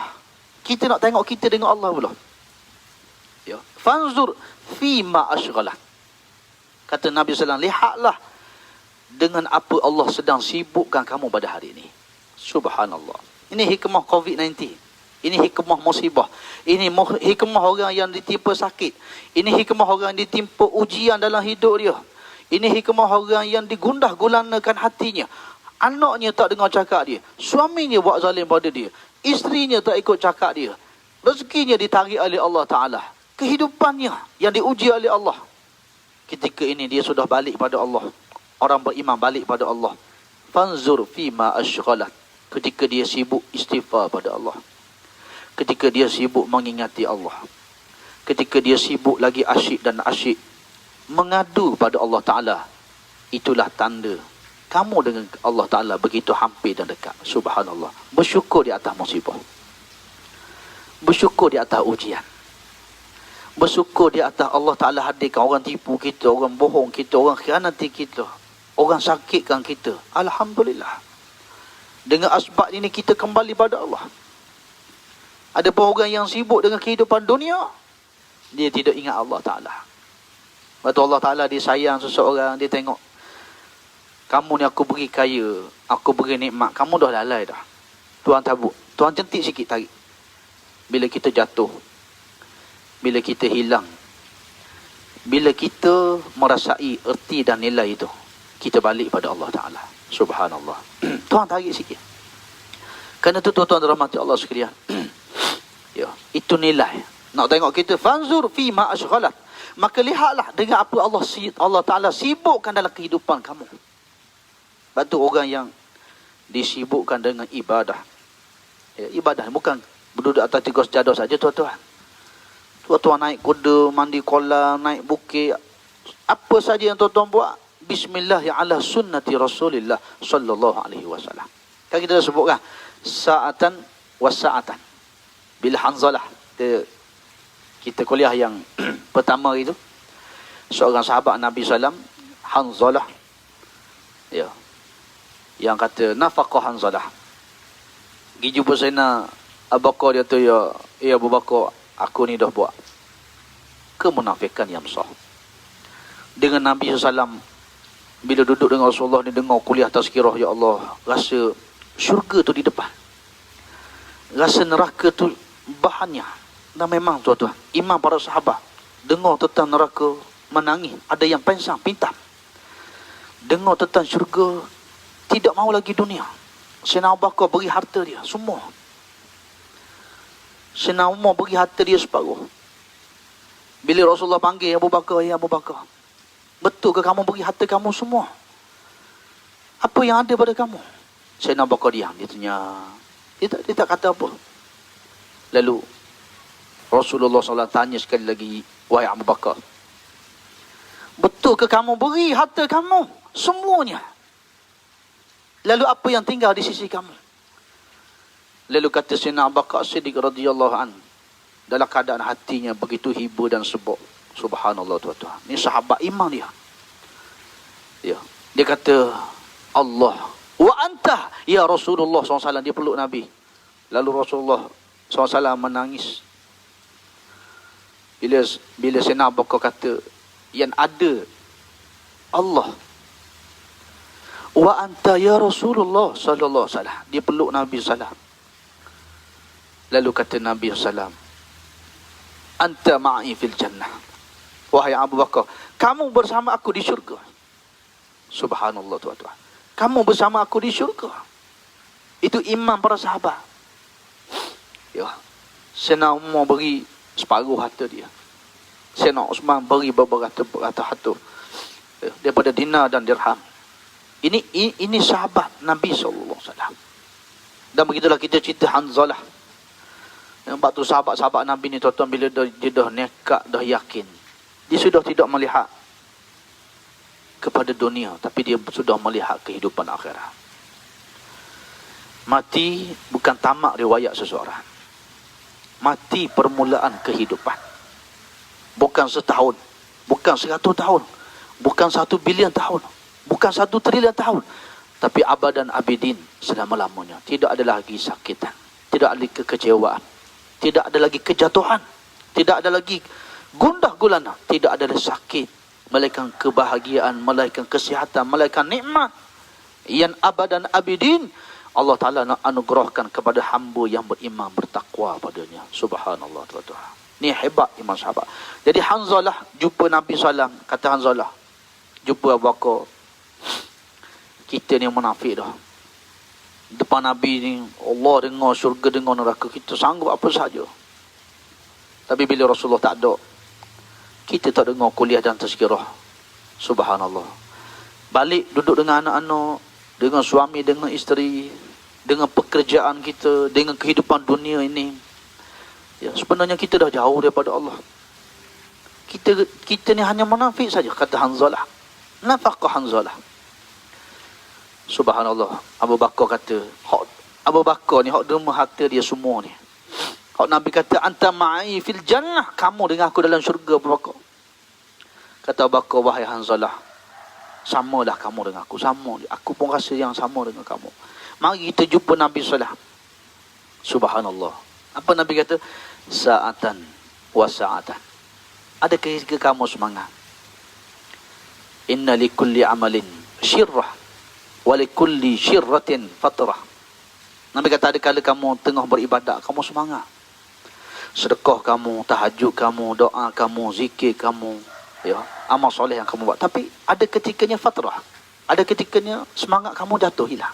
Kita nak tengok kita dengan Allah pula. Yo. Fanzur fima ashghalah. Kata Nabi SAW, lihatlah dengan apa Allah sedang sibukkan kamu pada hari ini. Subhanallah. Ini hikmah COVID-19. Ini hikmah musibah. Ini hikmah orang yang ditimpa sakit. Ini hikmah orang yang ditimpa ujian dalam hidup dia. Ini hikmah orang yang digundah gulanakan hatinya. Anaknya tak dengar cakap dia. Suaminya buat zalim pada dia. Isterinya tak ikut cakap dia. Rezekinya ditarik oleh Allah Ta'ala. Kehidupannya yang diuji oleh Allah. Ketika ini dia sudah balik pada Allah. Orang beriman balik pada Allah. Fanzur fima ashghalah. Ketika dia sibuk istighfar pada Allah. Ketika dia sibuk mengingati Allah. Ketika dia sibuk lagi asyik dan asyik mengadu pada Allah Ta'ala. Itulah tanda kamu dengan Allah Ta'ala begitu hampir dan dekat. Subhanallah. Bersyukur di atas musibah. Bersyukur di atas ujian. Bersyukur di atas Allah Ta'ala hadirkan orang tipu kita, orang bohong kita, orang khianati kita, orang sakitkan kita. Alhamdulillah. Dengan asbab ini kita kembali pada Allah. Ada pun orang yang sibuk dengan kehidupan dunia, dia tidak ingat Allah Ta'ala. Waktu Allah Ta'ala dia sayang seseorang, dia tengok, kamu ni aku beri kaya, aku beri nikmat, kamu dah lalai dah. Tuhan tabuk, Tuhan jentik sikit tarik. Bila kita jatuh, bila kita hilang, bila kita merasai erti dan nilai itu, kita balik pada Allah Ta'ala. Subhanallah. Tuan tarik sikit. Kerana itu tuan-tuan rahmati Allah sekalian. Ya, itu nilai. Nak tengok kita, fanzur fi ma ashghalat. Maka lihatlah dengan apa Allah Ta'ala sibukkan dalam kehidupan kamu. Sebab tu orang yang disibukkan dengan ibadah. Ya, ibadah bukan berduduk atas 3 sejadah saja, tuan-tuan. Tuan-tuan naik kuda, mandi kolam, naik bukit. Apa saja yang tuan-tuan buat, bismillah ya ala sunnati Rasulillah sallallahu alaihi wasallam. Kan kita dah sebutkan sa'atan wa sa'atan. Bila Hanzalah, kita kuliah yang pertama itu, seorang sahabat Nabi SAW, Hanzalah, ya, yang kata nafaqah Hanzalah. Pergi jumpa Sayyidina Abu Bakar, dia tu, ya Abu Bakar, aku ni dah buat kemunafikan yang besar. Dengan Nabi SAW, bila duduk dengan Rasulullah ni, dengar kuliah tazkirah, ya Allah, rasa syurga tu di depan, rasa neraka tu bahannya. Dan memang tuan-tuan, imam para sahabat dengar tentang neraka, menangis, ada yang pensang pintam. Dengar tentang syurga, tidak mahu lagi dunia. Sayyidina Abu Bakar beri harta dia semua. Sayyidina Umar beri harta dia separuh. Bila Rasulullah panggil Abu Bakar, ya Abu Bakar, betul ke kamu beri harta kamu semua? Apa yang ada pada kamu? Sayyidina Abu Bakar diam. Dia tanya, dia tak kata apa. Lalu Rasulullah SAW tanya sekali lagi, wahai Abu Bakar, betul ke kamu beri harta kamu semuanya? Lalu apa yang tinggal di sisi kamu? Lalu kata Sayyidina Abu Bakar Siddiq radhiyallahu an, dalam keadaan hatinya begitu hibur dan sebab, subhanallah tuan-tuan, ni sahabat iman dia. Ya, dia kata, Allah wa anta ya Rasulullah SAW. Dia peluk Nabi. Lalu Rasulullah SAW menangis. Bila Sayyidina Abu Bakar kata, yang ada Allah, wa anta ya Rasulullah sallallahu alaihi wasallam. Dia peluk Nabi sallallahu. Lalu kata Nabi sallallahu, anta ma'i fil jannah. Wahai Abu Bakar, kamu bersama aku di syurga. Subhanallah tuan-tuan, kamu bersama aku di syurga. Itu imam para sahabat. Ya, Sayyidina Umar beri separuh harta dia. Sayyidina Uthman beri beberapa harta daripada dinar dan dirham. Ini sahabat Nabi SAW. Dan begitulah kita cerita Hanzalah. Sebab tu sahabat-sahabat Nabi ni tuan-tuan, bila dia dah nekat, dah yakin, dia sudah tidak melihat kepada dunia, tapi dia sudah melihat kehidupan akhirat. Mati bukan tamak riwayat seseorang. Mati permulaan kehidupan. Bukan setahun, bukan 100 tahun, bukan 1 bilion tahun, bukan 1 trilion tahun, tapi abadan abidin, selama-lamanya. Tidak ada lagi sakitan, tidak ada lagi kekecewaan, tidak ada lagi kejatuhan, tidak ada lagi gundah gulana, tidak ada lagi sakit, melainkan kebahagiaan, melainkan kesihatan, melainkan nikmat yang abadan abidin Allah Ta'ala nak anugerahkan kepada hamba yang beriman, bertakwa padanya. Subhanallah tuan-tuan. Ni hebat iman sahabat. Jadi Hanzalah jumpa Nabi SAW. Kata Hanzalah, jumpa Abu Bakar, kita ni munafik dah. Depan Nabi ni, Allah dengar syurga, dengar neraka, kita sanggup apa saja. Tapi bila Rasulullah tak ada, kita tak dengar kuliah dan tazkirah. Subhanallah. Balik duduk dengan anak-anak, dengan suami, dengan isteri, dengan pekerjaan kita, dengan kehidupan dunia ini. Ya, sebenarnya kita dah jauh daripada Allah. Kita ni hanya munafik saja, kata Hanzalah. Nafaqah Hanzalah. Subhanallah. Abu Bakar kata, Abu Bakar ni hak derma harta dia semua ni. Hak Nabi kata, anta ma'i fil jannah, kamu dengan aku dalam syurga, Abu Bakar. Kata Abu Bakar, wahai Hanzalah, samalah kamu dengan aku, sama. Aku pun rasa yang sama dengan kamu. Mari kita jumpa Nabi SAW. Subhanallah. Apa Nabi kata? Sa'atan wa sa'atan. Adakah kamu semangat? Inna likulli amalin syirrah wa likulli syirratin fatrah. Nabi kata, ada kala kamu tengah beribadat, kamu semangat. sedekah kamu, tahajud kamu, doa kamu, zikir kamu, ya, amal soleh yang kamu buat. Tapi ada ketikanya fatrah. Ada ketikanya semangat kamu jatuh, hilang.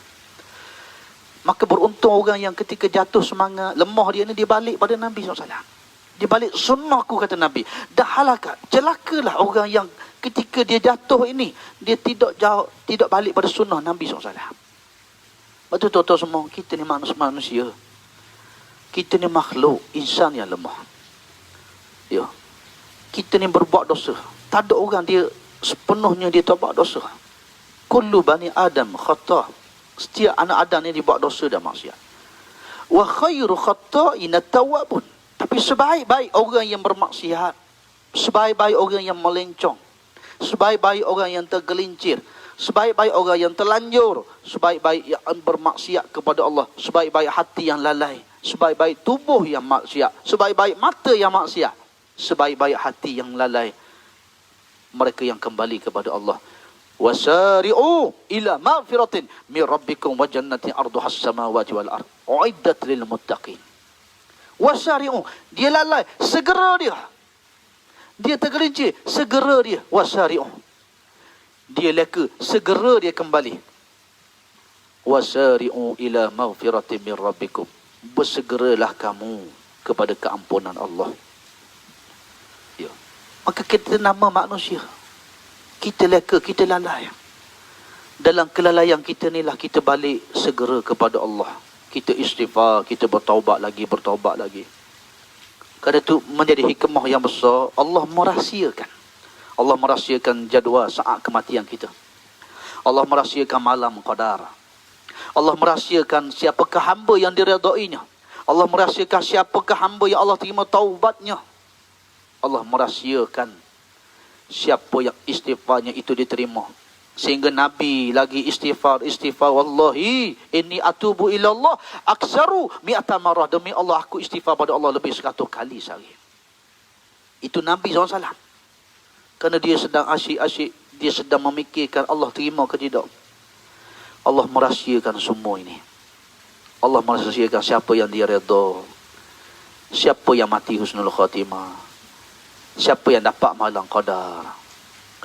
Maka beruntung orang yang ketika jatuh semangat, lemah dia ni, dia balik pada Nabi SAW. Dia balik sunnahku, kata Nabi. Dah halakat. Celakalah orang yang ketika dia jatuh ini, dia tidak balik pada sunnah Nabi SAW. Betul tuan-tuan semua, kita ni manusia. Kita ni makhluk, insan yang lemah. Ya. Kita ni berbuat dosa. Tak ada orang dia sepenuhnya dia tak buat dosa. Kullu bani Adam khata'. Setiap anak Adam ni dibuat dosa dan maksiat. Wa khairu khata'ina tawwabun. Tapi sebaik-baik orang yang bermaksiat, sebaik-baik orang yang melencong, sebaik-baik orang yang tergelincir, sebaik-baik orang yang terlanjur, sebaik-baik yang bermaksiat kepada Allah, sebaik-baik hati yang lalai, sebaik-baik tubuh yang maksiat, sebaik-baik mata yang maksiat, sebaik-baik hati yang lalai, mereka yang kembali kepada Allah. Wasari'u ila maghfiratin min rabbikum wa jannatin arduhas samawati wal ard uiddat lil muttaqin. Wasari'u, dia lalai, segera dia. Dia tergelincir, segera dia. Wasari'u, dia leka, segera dia kembali. Wasari'u ila maghfiratin min rabbikum, bersegeralah kamu kepada keampunan Allah. Ya. Maka kita nama manusia, kita leka, kita lalai. Dalam kelalaian kita ni lah kita balik segera kepada Allah. Kita istighfar, kita bertaubat lagi. Kerana itu menjadi hikmah yang besar. Allah merahsiakan jadual saat kematian kita. Allah merahsiakan malam qadar. Allah merahsiakan siapakah hamba yang diredainya. Allah merahsiakan siapakah hamba yang Allah terima taubatnya. Allah merahsiakan siapa yang istighfarnya itu diterima. Sehingga Nabi lagi istighfar, wallahi inni atubu ilallah aksaru mi'ata marah. Demi Allah, aku istighfar pada Allah lebih 100 kali sehari. Itu Nabi SAW. Kerana dia sedang asyik-asyik, dia sedang memikirkan Allah terima ke tidak. Allah merahsiakan semua ini. Allah merahsiakan siapa yang dia redha, siapa yang mati husnul khatimah, siapa yang dapat malam qadar,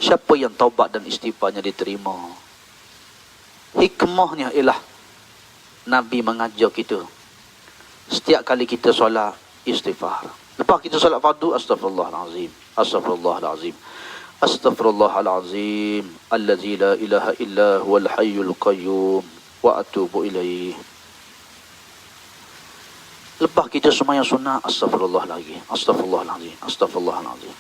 siapa yang taubat dan istighfarnya diterima. Hikmahnya ialah Nabi mengajar kita, setiap kali kita solat, istighfar. Lepas kita solat fardu, astaghfirullahalazim, astaghfirullahalazim, astaghfirullahalazim, allazi la ilaha illa huwal hayyul qayyum wa atubu ilaih. Lepas kita sembahyang sunnah, astaghfirullahalazim, astaghfirullahalazim, astaghfirullahalazim.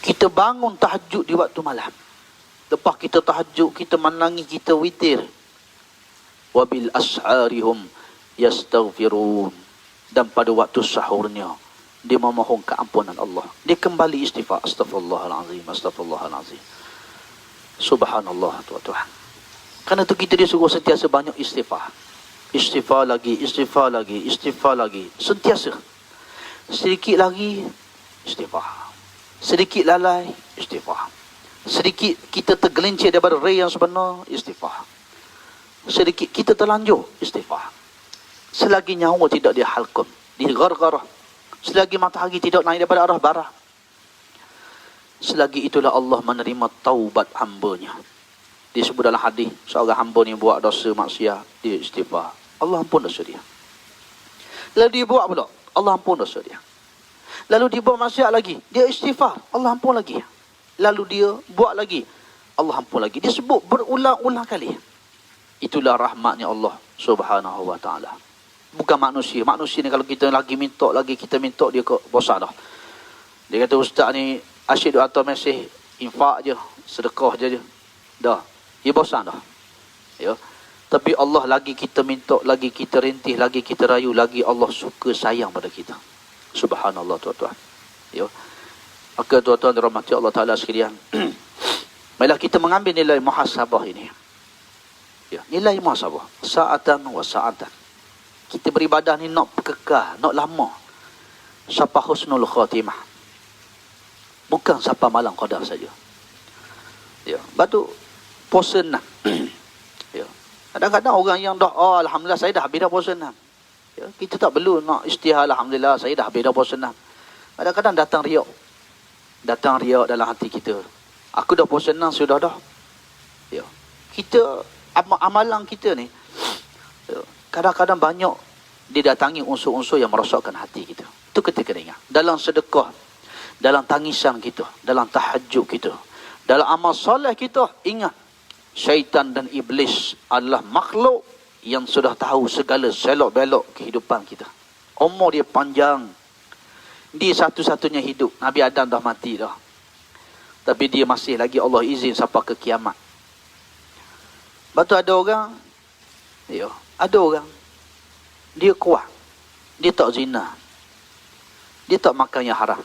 Kita bangun tahajud di waktu malam. Lepas kita tahajud, kita menangi, kita witir. Wabil asharihum yastaghfirun. Dan pada waktu sahurnya, dia memohon keampunan Allah. Dia kembali istighfar, astaghfirullahalazim, astaghfirullahalazim. Subhanallah, Tuhan. Kerana itu kita disuruh sentiasa banyak istighfar. Istighfar lagi, istighfar lagi, istighfar lagi. Sentiasa. Sedikit lagi, istighfar. Sedikit lalai, istighfar. Sedikit kita tergelincir daripada ray yang sebenar, istighfar. Sedikit kita terlanjur, istighfar. Selagi nyawa tidak dihalqam, digargarah, selagi matahari tidak naik daripada arah barat, selagi itulah Allah menerima taubat hambanya. Disebut dalam hadis, seorang hamba ni buat dosa maksiat, dia istighfar, Allah ampun dosa dia. Lalu dia buat pula, Allah ampun dosa dia. Lalu dia buat maksiat lagi, dia istighfar, Allah ampun lagi. Lalu dia buat lagi, Allah ampun lagi. Dia sebut berulang-ulang kali. Itulah rahmatnya Allah Subhanahu wa ta'ala. Bukan manusia. Manusia ni kalau kita lagi minta, kita minta, dia kok bosan dah. Dia kata, ustaz ni asyik duk atas mesej, infak je, sedekah je. Dah, dia bosan dah. Ya. Tapi Allah lagi kita minta, lagi kita rintih, lagi kita rayu, lagi Allah suka sayang pada kita. Subhanallah, tuan-tuan. Ya. Maka tuan-tuan dirahmati Allah Ta'ala sekalian. Marilah kita mengambil nilai muhasabah ini. Ya, nilai muhasabah. Sa'atan wa sa'atan. Kita beribadah ni nak kekal, nak lama. Siapa husnul khatimah. Bukan siapa malam qadar saja. Ya, batu puasa 6. Ya. Kadang-kadang orang yang dah, oh, alhamdulillah saya dah habis dah puasa 6. Ya, kita tak perlu nak istighfar, alhamdulillah saya dah habis dah puasa 6. Kadang-kadang datang riak. Datang riak dalam hati kita. Aku dah puasa 6 sudah dah. Ya. Kita amalan kita ni ya, kadang-kadang banyak didatangi unsur-unsur yang merosakkan hati kita. Itu kita kena ingat. Dalam sedekah, dalam tangisan kita, dalam tahajud kita, dalam amal soleh kita, ingat syaitan dan iblis adalah makhluk yang sudah tahu segala selok-belok kehidupan kita. Umur dia panjang. Dia satu-satunya hidup. Nabi Adam dah mati dah. Tapi dia masih lagi Allah izin sampai ke kiamat. Lepas tu ada orang, ya, ada orang, dia kuat. Dia tak zina. Dia tak makan yang haram.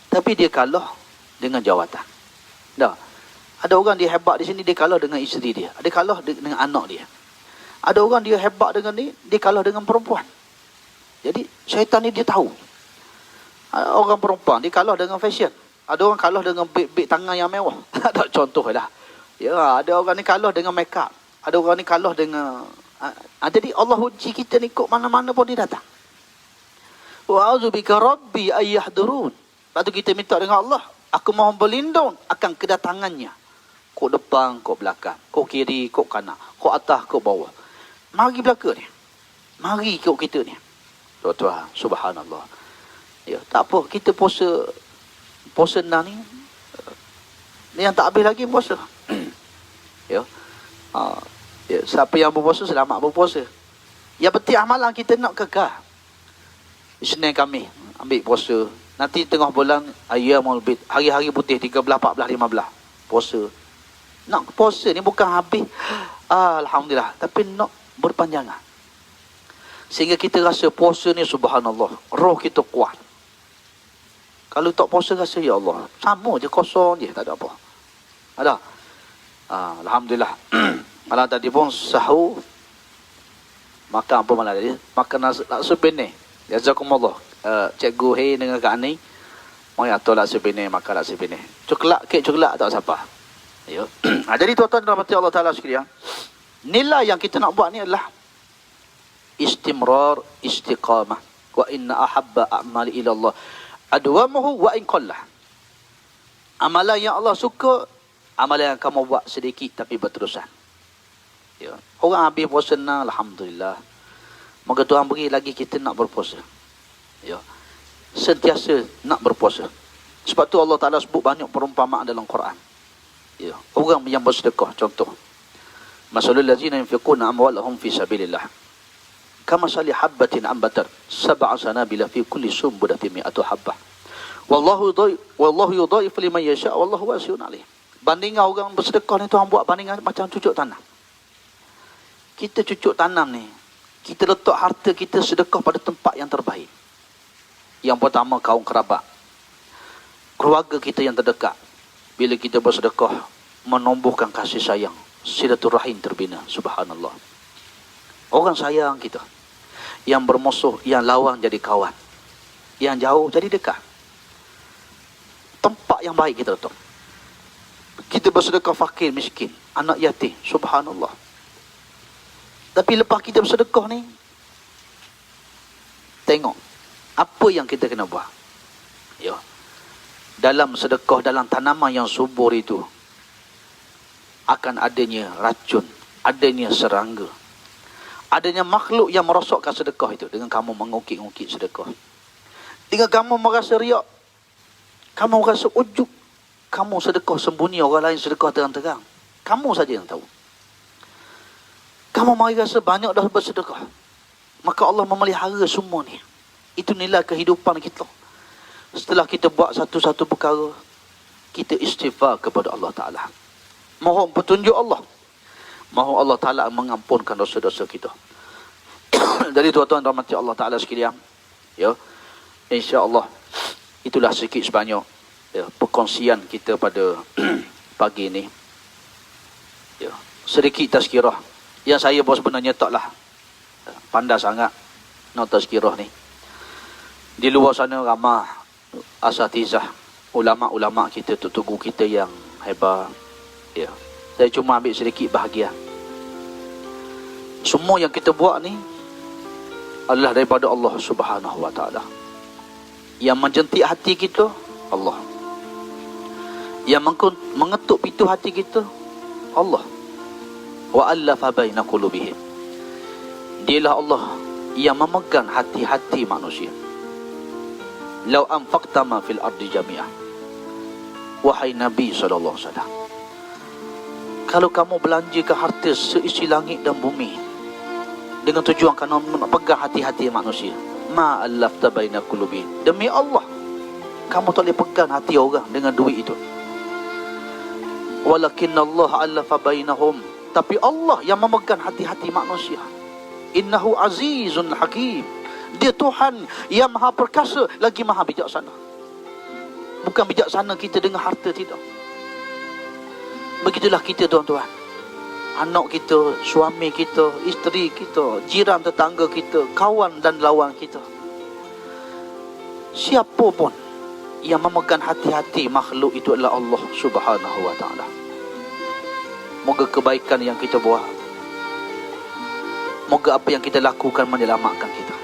Tapi dia kalah dengan jawatan. Dah. Ada orang dia hebat di sini, dia kalah dengan isteri dia. Dia kalah dengan anak dia. Ada orang dia hebat dengan ni, dia kalah dengan perempuan. Jadi syaitan ni dia tahu. Orang perempuan dia kalah dengan fashion. Ada orang kalah dengan beg tangan yang mewah. Tak contoh lah. Ya, ada orang ni kalah dengan make up. Ada orang ni kalah dengan jadi Allah uji kita ni kok mana-mana pun dia datang. Wa a'udzubika rabbi ayyahdurun. Lepas tu kita minta dengan Allah, aku mohon berlindung akan kedatangannya. Kok depan, kok belakang, kok kiri, kok kanan, kok atas, kok bawah. Mari belakang ni. Mari kok kita ni. Tuan-tuan, subhanallah. Ya, tak apa, kita puasa 6 ni. Yang tak habis lagi puasa. Ya. Ya, siapa yang berpuasa, selamat berpuasa. Yang penting amalan kita nak kekal. Isnin kami ambil puasa. Nanti tengah bulan ayyamul bid, hari-hari putih 13, 14, 15. Puasa. Nak puasa ni bukan habis alhamdulillah, tapi nak berpanjangan. Sehingga kita rasa puasa ni subhanallah, roh kita kuat. Kalau tak puasa rasa ya Allah, sama je, kosong je, tak ada apa. Ada. Alhamdulillah. Malam tadi pun sahur. Makan apa malam tadi? Makan laksa peneh. Jazakumullah. Cikgu Hei dengan Kak Ani. Mari atur laksa peneh, makan laksa peneh. Coklat, kek coklat tak siapa. Ya. Jadi tuan-tuan dan rahmati Allah Ta'ala sekalian, nilai yang kita nak buat ni adalah istimrar, istiqamah. Wa inna ahabba a'mali ila Allah adwamuhu wa in qallah. Amalan yang Allah suka, amalan yang kamu buat sedikit tapi berterusan. Ya. Orang habis puasa na, alhamdulillah. Moga Tuhan beri lagi kita nak berpuasa. Ya. Sentiasa nak berpuasa. Sebab tu Allah Ta'ala sebut banyak perumpamaan dalam Quran. Ya. Orang yang bersedekah, contoh. Masalul ladzina yunfiquna amwalahum fi sabilillah. Kamasali habbatin ambatat sab'a sanabila fi kulli sumbulatin mi'atu habbah. Wallahu yudhaifu liman yasha' wallahu wasi'un alim. Bandingan orang bersedekah ni, Tuhan buat bandingan macam cucuk tanam. Kita cucuk tanam ni, kita letak harta kita sedekah pada tempat yang terbaik. Yang pertama, kaum kerabat, keluarga kita yang terdekat. Bila kita bersedekah, menumbuhkan kasih sayang, silaturahim terbina. Subhanallah. Orang sayang kita, yang bermusuh, yang lawan jadi kawan, yang jauh jadi dekat. Tempat yang baik kita letak. Kita bersedekah fakir, miskin, anak yatim. Subhanallah. Tapi lepas kita bersedekah ni, tengok apa yang kita kena buat. Ya. Dalam sedekah, dalam tanaman yang subur itu, akan adanya racun, adanya serangga, adanya makhluk yang merosakkan sedekah itu. Dengan kamu mengungkit-ungkit sedekah, dengan kamu merasa riak, kamu merasa ujub, kamu sedekah sembunyi, orang lain sedekah terang-terang, kamu saja yang tahu. Kamu mari rasa banyak dah bersedekah, maka Allah memelihara semua ni. Itu nilai kehidupan kita. Setelah kita buat satu-satu perkara, kita istighfar kepada Allah Ta'ala, mohon petunjuk Allah, mohon Allah Ta'ala mengampunkan dosa-dosa kita. Jadi tuan-tuan dan rahmati Allah Ta'ala sekalian, ya, insya-Allah itulah sikit sebanyak, ya, perkongsian kita pada pagi ini. Ya, sedikit tazkirah. Yang saya pun sebenarnya taklah pandai sangat nak tazkirah ni. Di luar sana ramai asatizah, ulama-ulama kita, tutugu kita yang hebat. Ya, saya cuma ambil sedikit bahagian. Semua yang kita buat ni adalah daripada Allah Subhanahu wa ta'ala. Yang menjentik hati kita, Allah. Yang mengetuk pintu hati kita, Allah. Wa allafa baina qulubihim. Dialah Allah yang memegang hati-hati manusia. Lau anfaqta ma fil ardi jami'ah. Wahai Nabi sallallahu alaihi wasallam, kalau kamu belanjakan harta seisi langit dan bumi dengan tujuan kamu nak pegang hati-hati manusia, ma allafta baina qulubihim, demi Allah kamu tak boleh pegang hati orang dengan duit itu. Walakinna Allah allafa bainahum, tapi Allah yang memegang hati-hati manusia. Innahu azizun hakim. Dia Tuhan yang maha perkasa lagi maha bijaksana. Bukan bijaksana kita dengan harta, tidak. Begitulah kita tuan-tuan. Anak kita, suami kita, isteri kita, jiran tetangga kita, kawan dan lawan kita. Siapa pun yang memegang hati-hati makhluk itu adalah Allah Subhanahu wa ta'ala. Moga kebaikan yang kita buat, moga apa yang kita lakukan menyelamatkan kita.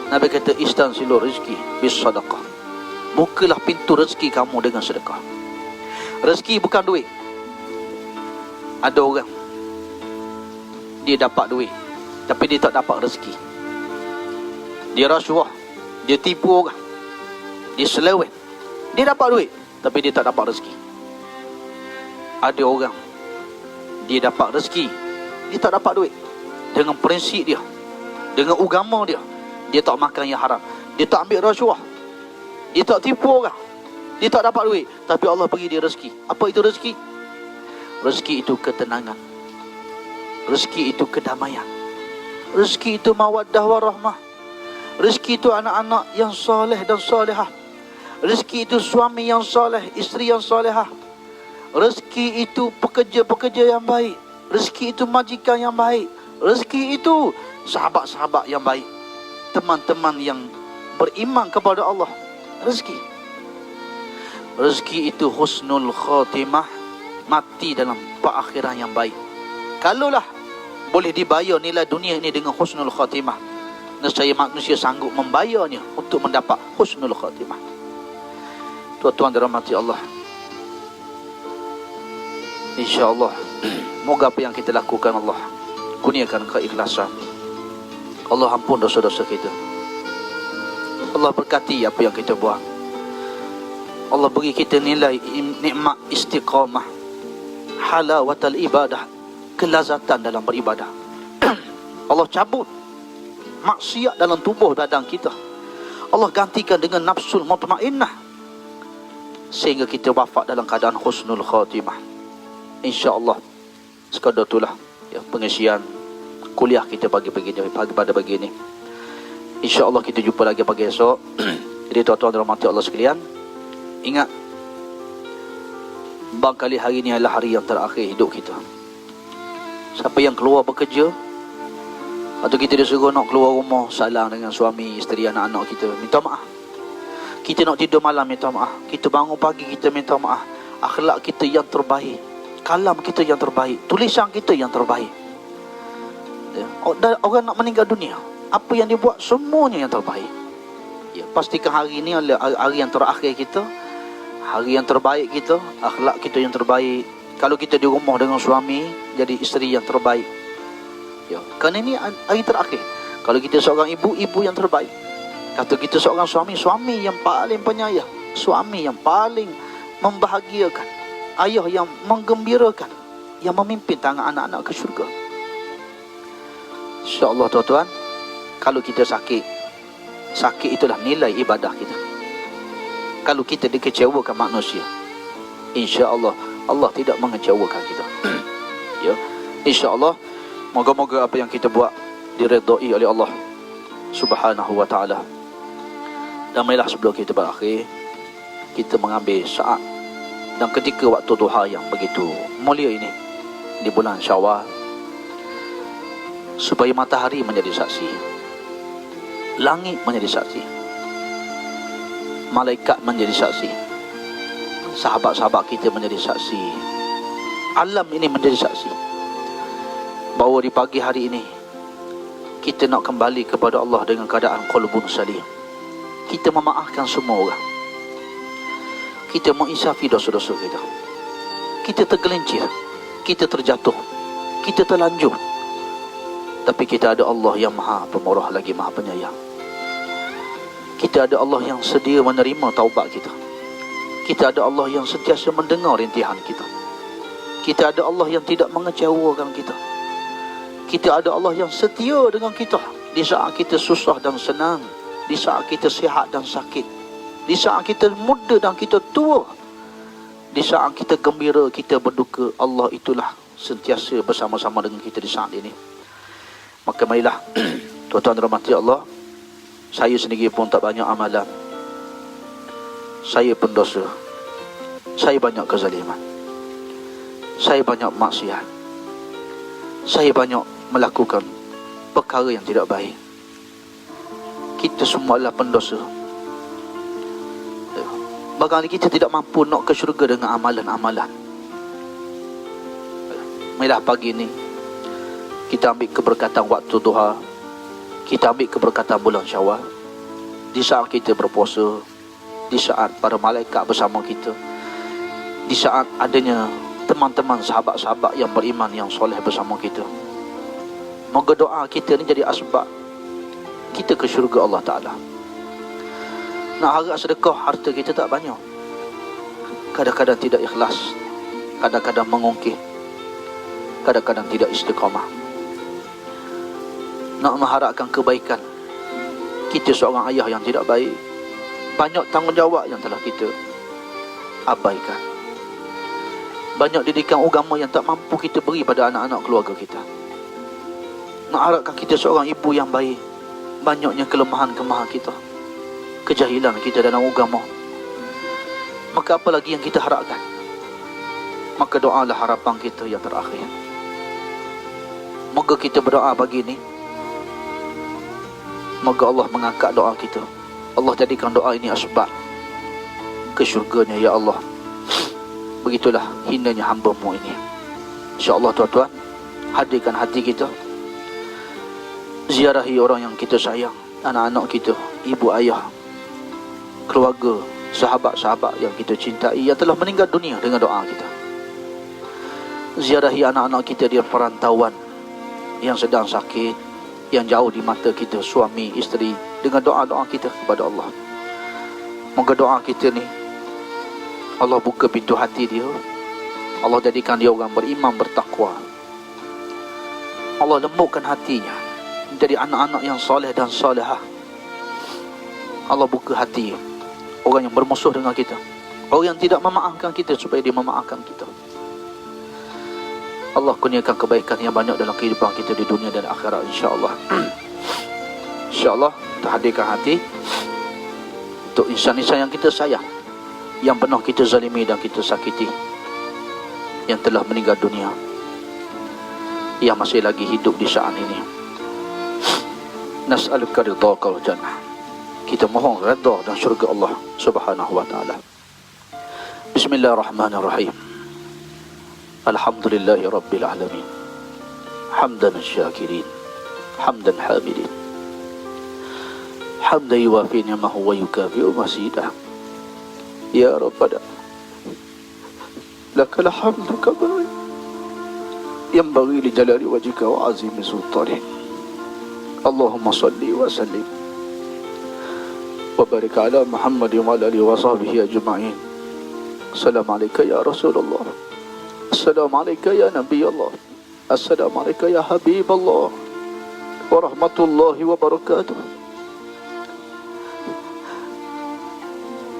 Nabi kata, istansilu rizki bis sadaqah. Bukalah pintu rezeki kamu dengan sedekah. Rezeki bukan duit. Ada orang dia dapat duit tapi dia tak dapat rezeki. Dia rasuah, dia tipu orang, dia seleweng. Dia dapat duit tapi dia tak dapat rezeki. Ada orang dia dapat rezeki, dia tak dapat duit. Dengan prinsip dia, dengan agama dia, dia tak makan yang haram, dia tak ambil rasuah, dia tak tipu orang, dia tak dapat duit, tapi Allah bagi dia rezeki. Apa itu rezeki? Rezeki itu ketenangan, rezeki itu kedamaian, rezeki itu mawaddah warahmah, rezeki itu anak-anak yang soleh dan solehah, rezeki itu suami yang soleh, isteri yang solehah, rezeki itu pekerja-pekerja yang baik, rezeki itu majikan yang baik, rezeki itu sahabat-sahabat yang baik, teman-teman yang beriman kepada Allah. Rezeki itu husnul khatimah, mati dalam perakhiran yang baik. Kalaulah boleh dibayar nilai dunia ini dengan husnul khatimah, nescaya manusia sanggup membayarnya untuk mendapat husnul khatimah. Tuan-tuan dirahmati Allah, InsyaAllah moga apa yang kita lakukan Allah kurniakan keikhlasan. Allah ampun dosa-dosa kita, Allah berkati apa yang kita buat, Allah beri kita nilai nikmat istiqamah, halawatul ibadah, kelazatan dalam beribadah. Allah cabut maksiat dalam tubuh badan kita, Allah gantikan dengan nafsul mutmainnah, sehingga kita wafat dalam keadaan husnul khatimah. InsyaAllah sekadar itulah ya, pengisian kuliah kita pagi-pagi pada pagi ini. InsyaAllah kita jumpa lagi pagi esok. Jadi tuan-tuan dan rahmati Allah sekalian, ingat, barangkali hari ini adalah hari yang terakhir hidup kita. Siapa yang keluar bekerja atau kita disuruh nak keluar rumah, salam dengan suami, isteri, anak-anak kita, minta maaf. Kita nak tidur malam, minta maaf. Kita bangun pagi, kita minta maaf. Akhlak kita yang terbaik, kalam kita yang terbaik, tulisan kita yang terbaik. Orang nak meninggal dunia, apa yang dia buat semuanya yang terbaik. Ya, pastikan hari ini adalah hari yang terakhir kita, hari yang terbaik kita, akhlak kita yang terbaik. Kalau kita di rumah dengan suami, jadi isteri yang terbaik. Ya, kerana ini hari terakhir. Kalau kita seorang ibu, ibu yang terbaik. Kata kita seorang suami, suami yang paling penyayang, suami yang paling membahagiakan, ayah yang menggembirakan, yang memimpin tangan anak-anak ke syurga. InsyaAllah tuan-tuan, kalau kita sakit, sakit itulah nilai ibadah kita. Kalau kita dikecewakan manusia, InsyaAllah Allah tidak mengecewakan kita. Ya, InsyaAllah moga-moga apa yang kita buat diredai oleh Allah Subhanahu wa ta'ala. Damailah sebelum kita berakhir, kita mengambil saat dan ketika waktu duha yang begitu mulia ini di bulan Syawal, supaya matahari menjadi saksi, langit menjadi saksi, malaikat menjadi saksi, sahabat-sahabat kita menjadi saksi, alam ini menjadi saksi, bahawa di pagi hari ini kita nak kembali kepada Allah dengan keadaan qalbun salim. Kita memaafkan semua orang. Kita mengisafi dosa-dosa kita. Kita tergelincir, kita terjatuh, kita terlanjur. Tapi kita ada Allah yang maha pemurah lagi maha penyayang. Kita ada Allah yang sedia menerima taubat kita. Kita ada Allah yang sentiasa mendengar rintihan kita. Kita ada Allah yang tidak mengecewakan kita. Kita ada Allah yang setia dengan kita di saat kita susah dan senang, di saat kita sihat dan sakit, di saat kita muda dan kita tua, di saat kita gembira, kita berduka. Allah itulah sentiasa bersama-sama dengan kita di saat ini. Maka marilah tuan-tuan rahmati Allah, saya sendiri pun tak banyak amalan, saya pendosa, saya banyak kezaliman, saya banyak maksiat, saya banyak melakukan perkara yang tidak baik. Kita semua adalah pendosa. Barangkali kita tidak mampu nak ke syurga dengan amalan-amalan. Marilah pagi ini kita ambil keberkatan waktu duha, kita ambil keberkatan bulan Syawal. Di saat kita berpuasa, di saat para malaikat bersama kita, di saat adanya teman-teman sahabat-sahabat yang beriman, yang soleh bersama kita. Moga doa kita ni jadi asbab kita ke syurga Allah Ta'ala. Nak harap sedekah, harta kita tak banyak, kadang-kadang tidak ikhlas, kadang-kadang mengungkit, kadang-kadang tidak istiqamah. Nak mengharapkan kebaikan, kita seorang ayah yang tidak baik, banyak tanggungjawab yang telah kita abaikan, banyak didikan agama yang tak mampu kita beri pada anak-anak keluarga kita. Nak harapkan kita seorang ibu yang baik, banyaknya kelemahan-kelemahan kita, kejahilan kita dalam agama. Maka apa lagi yang kita harapkan? Maka doalah harapan kita yang terakhir. Moga kita berdoa pagi ini, moga Allah mengangkat doa kita. Allah jadikan doa ini asbab ke syurganya ya Allah. Begitulah hinanya hamba-Mu ini. InsyaAllah tuan-tuan, hadirkan hati kita, ziarahi orang yang kita sayang, anak-anak kita, ibu ayah, keluarga, sahabat-sahabat yang kita cintai yang telah meninggal dunia dengan doa kita. Ziarahi anak-anak kita di perantauan yang sedang sakit, yang jauh di mata kita, suami, isteri, dengan doa-doa kita kepada Allah. Moga doa kita ni Allah buka pintu hati dia, Allah jadikan dia orang beriman, bertakwa, Allah lembutkan hatinya menjadi anak-anak yang soleh dan solehah. Allah buka hati orang yang bermusuh dengan kita, orang yang tidak memaafkan kita, supaya dia memaafkan kita. Allah kurniakan kebaikan yang banyak dalam kehidupan kita di dunia dan akhirat, insya-Allah. InsyaAllah kita hadirkan hati untuk insan-insan yang kita sayang, yang pernah kita zalimi dan kita sakiti, yang telah meninggal dunia, yang masih lagi hidup di saat ini. Nas'aluka ridhaka wal jannah. Kita mohon redha dan syurga Allah Subhanahu wa taala. Bismillahirrahmanirrahim. Alhamdulillahi rabbil alamin. Hamdan syakirin, hamdan hamidin, hamdan yuwafi ni'amahu wa yukafi'u masidah. Ya Rabbana lakal hamdu kama yanbaghi li jalali wajhika wa azimi sultanik. Allahumma salli wa sallim wa barik ala Muhammad wa ala alihi wa sahbihi ajma'in. Assalamualaikum ya Rasulullah, assalamualaikum ya Nabi Allah, assalamualaikum ya Habib Allah, wa rahmatullahi wa barakatuh.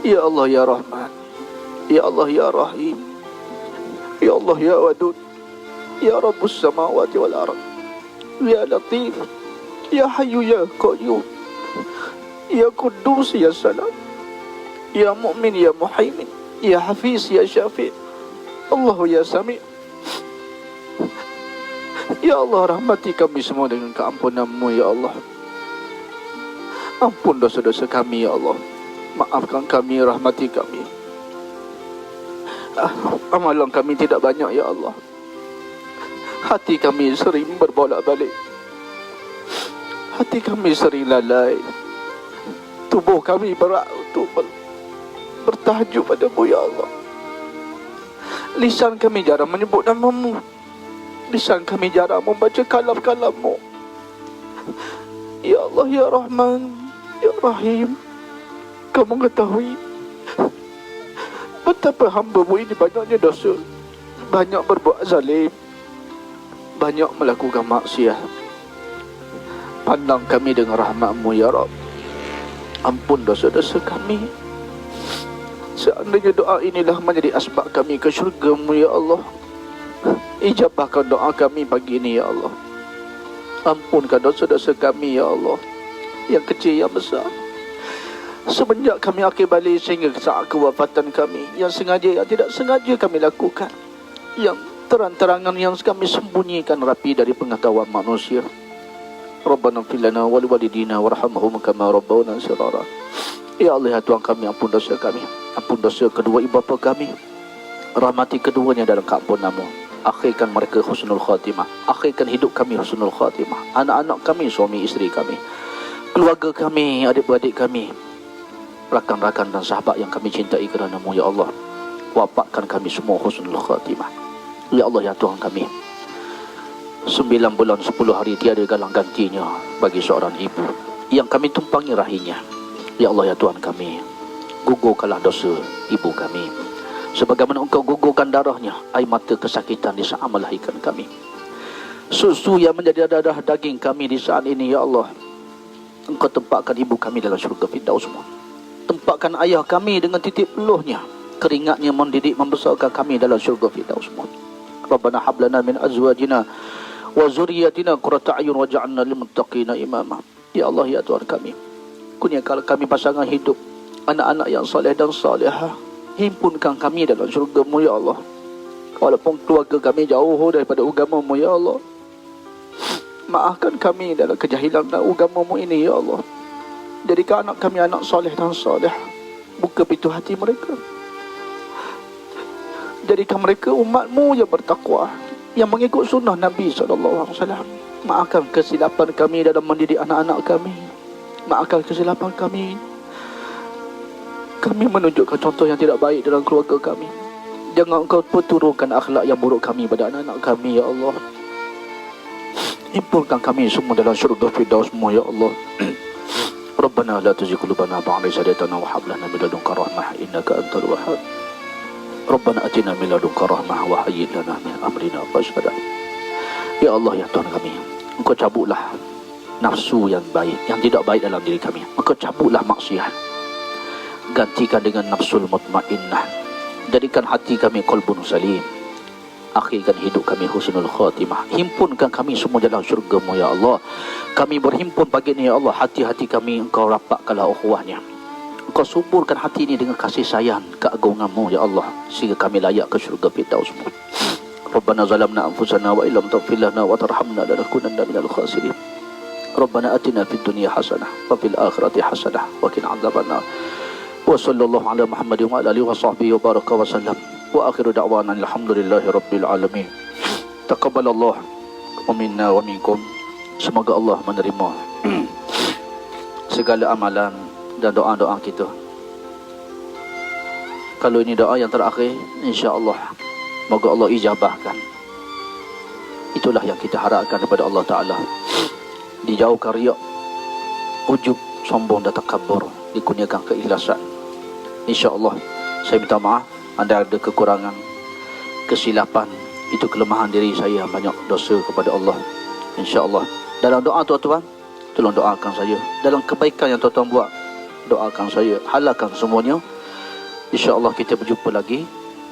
Ya Allah ya Rahman, ya Allah ya Rahim, ya Allah ya Wadud, ya Rabbus samawati wal ard, ya Latif, ya Hayyu ya Qayyum, ya Quddus ya Salam, ya Mu'min ya Muhaimin, ya Hafiz ya Syafi', Allah ya Sami'. Ya Allah, rahmati kami semua dengan keampunan-Mu ya Allah. Ampun dosa-dosa kami ya Allah, maafkan kami, rahmati kami. Amalan kami tidak banyak ya Allah, hati kami sering berbolak-balik. Hati kami sering lalai, tubuh kami berat untuk bertahajud padamu ya Allah. Lisan kami jarang menyebut namamu, lisan kami jarang membaca kalam-kalammu. Ya Allah, ya Rahman, ya Rahim, Kau mengetahui betapa hamba-Mu ini banyaknya dosa, banyak berbuat zalim, banyak melakukan maksiat. Pandang kami dengan rahmat-Mu ya Rabb. Ampun dosa-dosa kami. Seandainya doa inilah menjadi asbab kami ke syurga-Mu ya Allah, ijabahkan doa kami pagi ini ya Allah. Ampunkan dosa-dosa kami ya Allah, yang kecil yang besar. Semenjak kami akhir balik sehingga saat kewafatan kami, yang sengaja yang tidak sengaja kami lakukan, yang terang-terangan yang kami sembunyikan rapi dari pengetahuan manusia. Rabbana ighfir lana wa liwalidina warhamhum kama rabbawna shighara. Ya Allah, ya Tuhan kami, ampun dosa kami, ampun dosa kedua ibu bapa kami, rahmati keduanya dalam keampunan-Mu. Akhirkan mereka husnul khatimah, akhirkan hidup kami husnul khatimah, anak-anak kami, suami isteri kami, keluarga kami, adik-beradik kami, rakan-rakan dan sahabat yang kami cintai kerana-Mu ya Allah. Wafatkan kami semua husnul khatimah. Ya Allah, ya Tuhan kami, 9 bulan 10 hari tiada galang gantinya bagi seorang ibu yang kami tumpangi rahimnya. Ya Allah, ya Tuhan kami, gugurkanlah dosa ibu kami sebagaimana Engkau gugurkan darahnya, air mata kesakitan di saat melahirkan kami, susu yang menjadi darah daging kami di saat ini. Ya Allah, Engkau tempatkan ibu kami dalam syurga Firdaus semua. Tempatkan ayah kami dengan titik peluhnya, keringatnya mendidik membesarkan kami dalam syurga Firdaus semua. Rabbana hab lana min azwajina wa zurriyyatina qurrata a'yun waj'alna lil muttaqina imama. Ya Allah, ya Tuhan kami, kurniakan kami pasangan hidup, anak-anak yang soleh dan salihah. Himpunkan kami dalam syurga-Mu ya Allah. Walaupun keluarga kami jauh daripada agama-Mu ya Allah, maafkan kami dalam kejahilan dan agama-Mu ini ya Allah. Jadikan anak kami anak soleh dan salihah. Buka pintu hati mereka, jadikan mereka umat-Mu yang bertakwa, yang mengikut sunnah Nabi SAW. Maafkan kesilapan kami dalam mendidik anak-anak kami. Maafkan kesilapan kami. Kami menunjukkan contoh yang tidak baik dalam keluarga kami. Jangan Engkau perturunkan akhlak yang buruk kami pada anak-anak kami ya Allah. Himpunkan kami semua dalam syurga Firdaus-Mu ya Allah. Rabbana la tuzigh qulubana ba'da idh hadaytana wa hab lana min ladunka rahmah innaka antal wahhab. Rabbana atina min ladunka rahmah wa hayyi lana min amrina rashada. Ya Allah, ya Tuhan kami, Engkau cabutlah nafsu yang baik, yang tidak baik dalam diri kami. Engkau cabutlah maksiat, gantikan dengan nafsul mutmainnah. Jadikan hati kami qalbun salim. Akhirkan hidup kami husnul khatimah. Himpunkan kami semua dalam syurga-Mu ya Allah. Kami berhimpun pagi ini ya Allah, hati-hati kami Engkau rapatkanlah ukhuwahnya. Engkau suburkan hati ini dengan kasih sayang keagungan-Mu ya Allah, sehingga kami layak ke syurga Firdaus-Mu. Rabbana zalamna anfusana wa illam taghfir lana wa tarhamna lanakunanna minal khasirin. Rabbana atina fid dunya hasanah wa fil akhirati hasanah wa qina adzabannar. Wa sallallahu ala Muhammadin wa ala alihi wa sahbihi wa baraka wa sallam. Wa akhiru da'wana alhamdulillahi rabbil alamin. Taqabbalallah wa minna wa minkum. Semoga Allah menerima segala amalan dan doa-doa kita. Kalau ini doa yang terakhir, insya-Allah moga Allah ijabahkan. Itulah yang kita harapkan daripada Allah Ta'ala. Dijauhkan riak, ujub, sombong dan takabbur, dikurniakan keikhlasan. InsyaAllah, saya minta maaf anda ada kekurangan, kesilapan, itu kelemahan diri saya, banyak dosa kepada Allah. InsyaAllah, dalam doa tuan-tuan, tolong doakan saya. Dalam kebaikan yang tuan-tuan buat, doakan saya, halalkan semuanya. InsyaAllah kita berjumpa lagi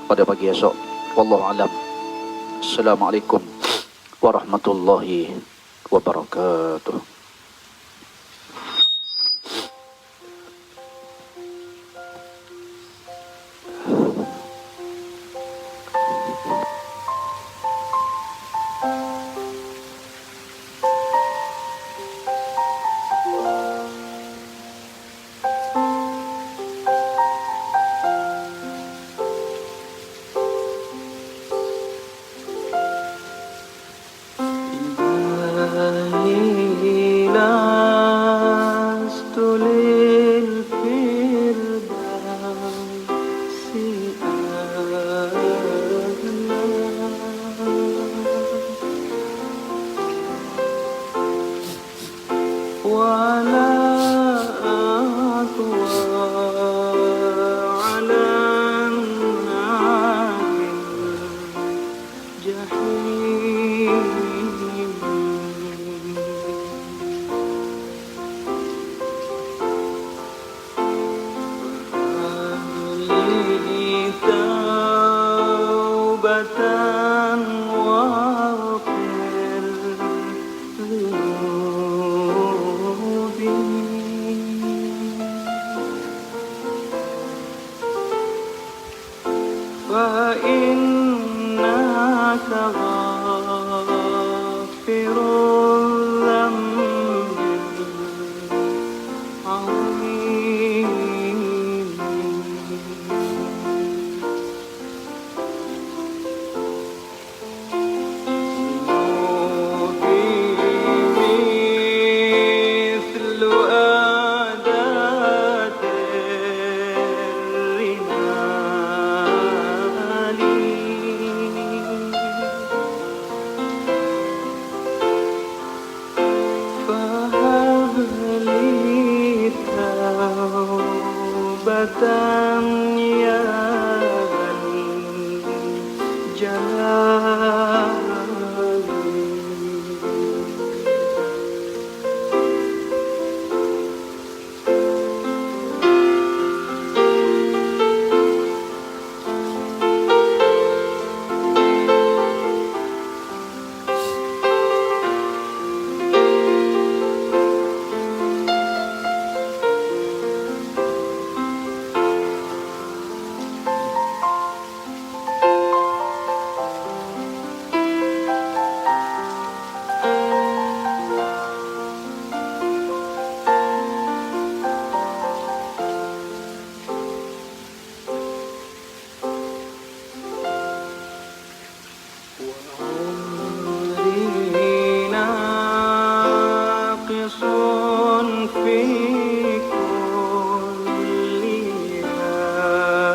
pada pagi esok. Wallahu alam. Assalamualaikum warahmatullahi wabarakatuh. غافر الذنب العظيم مثل أعداد الرمال فهب لي توبة يا ذا الجلال وعمري ناقص في كل يوم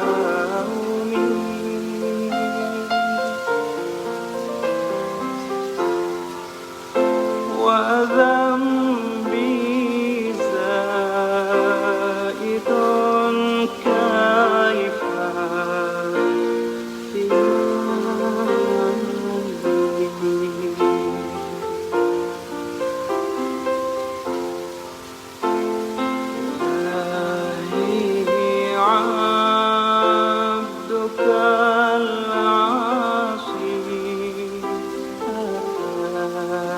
وذنبي زائد كيف إلهي عبدك العاصي أتاك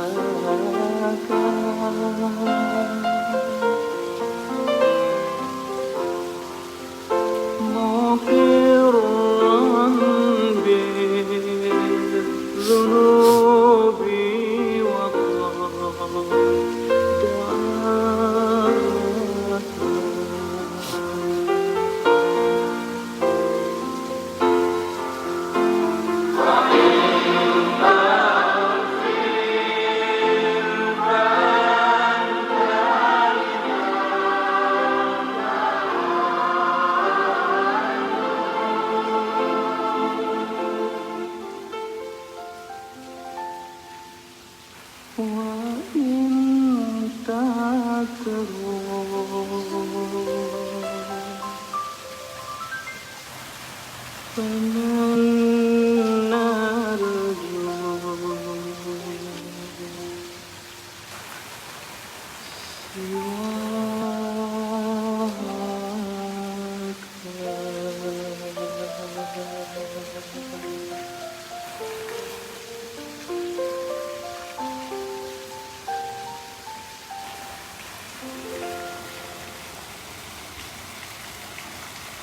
مقرا بالذنوب وقد دعاك وإن تكرهوا فمن نرجو سوى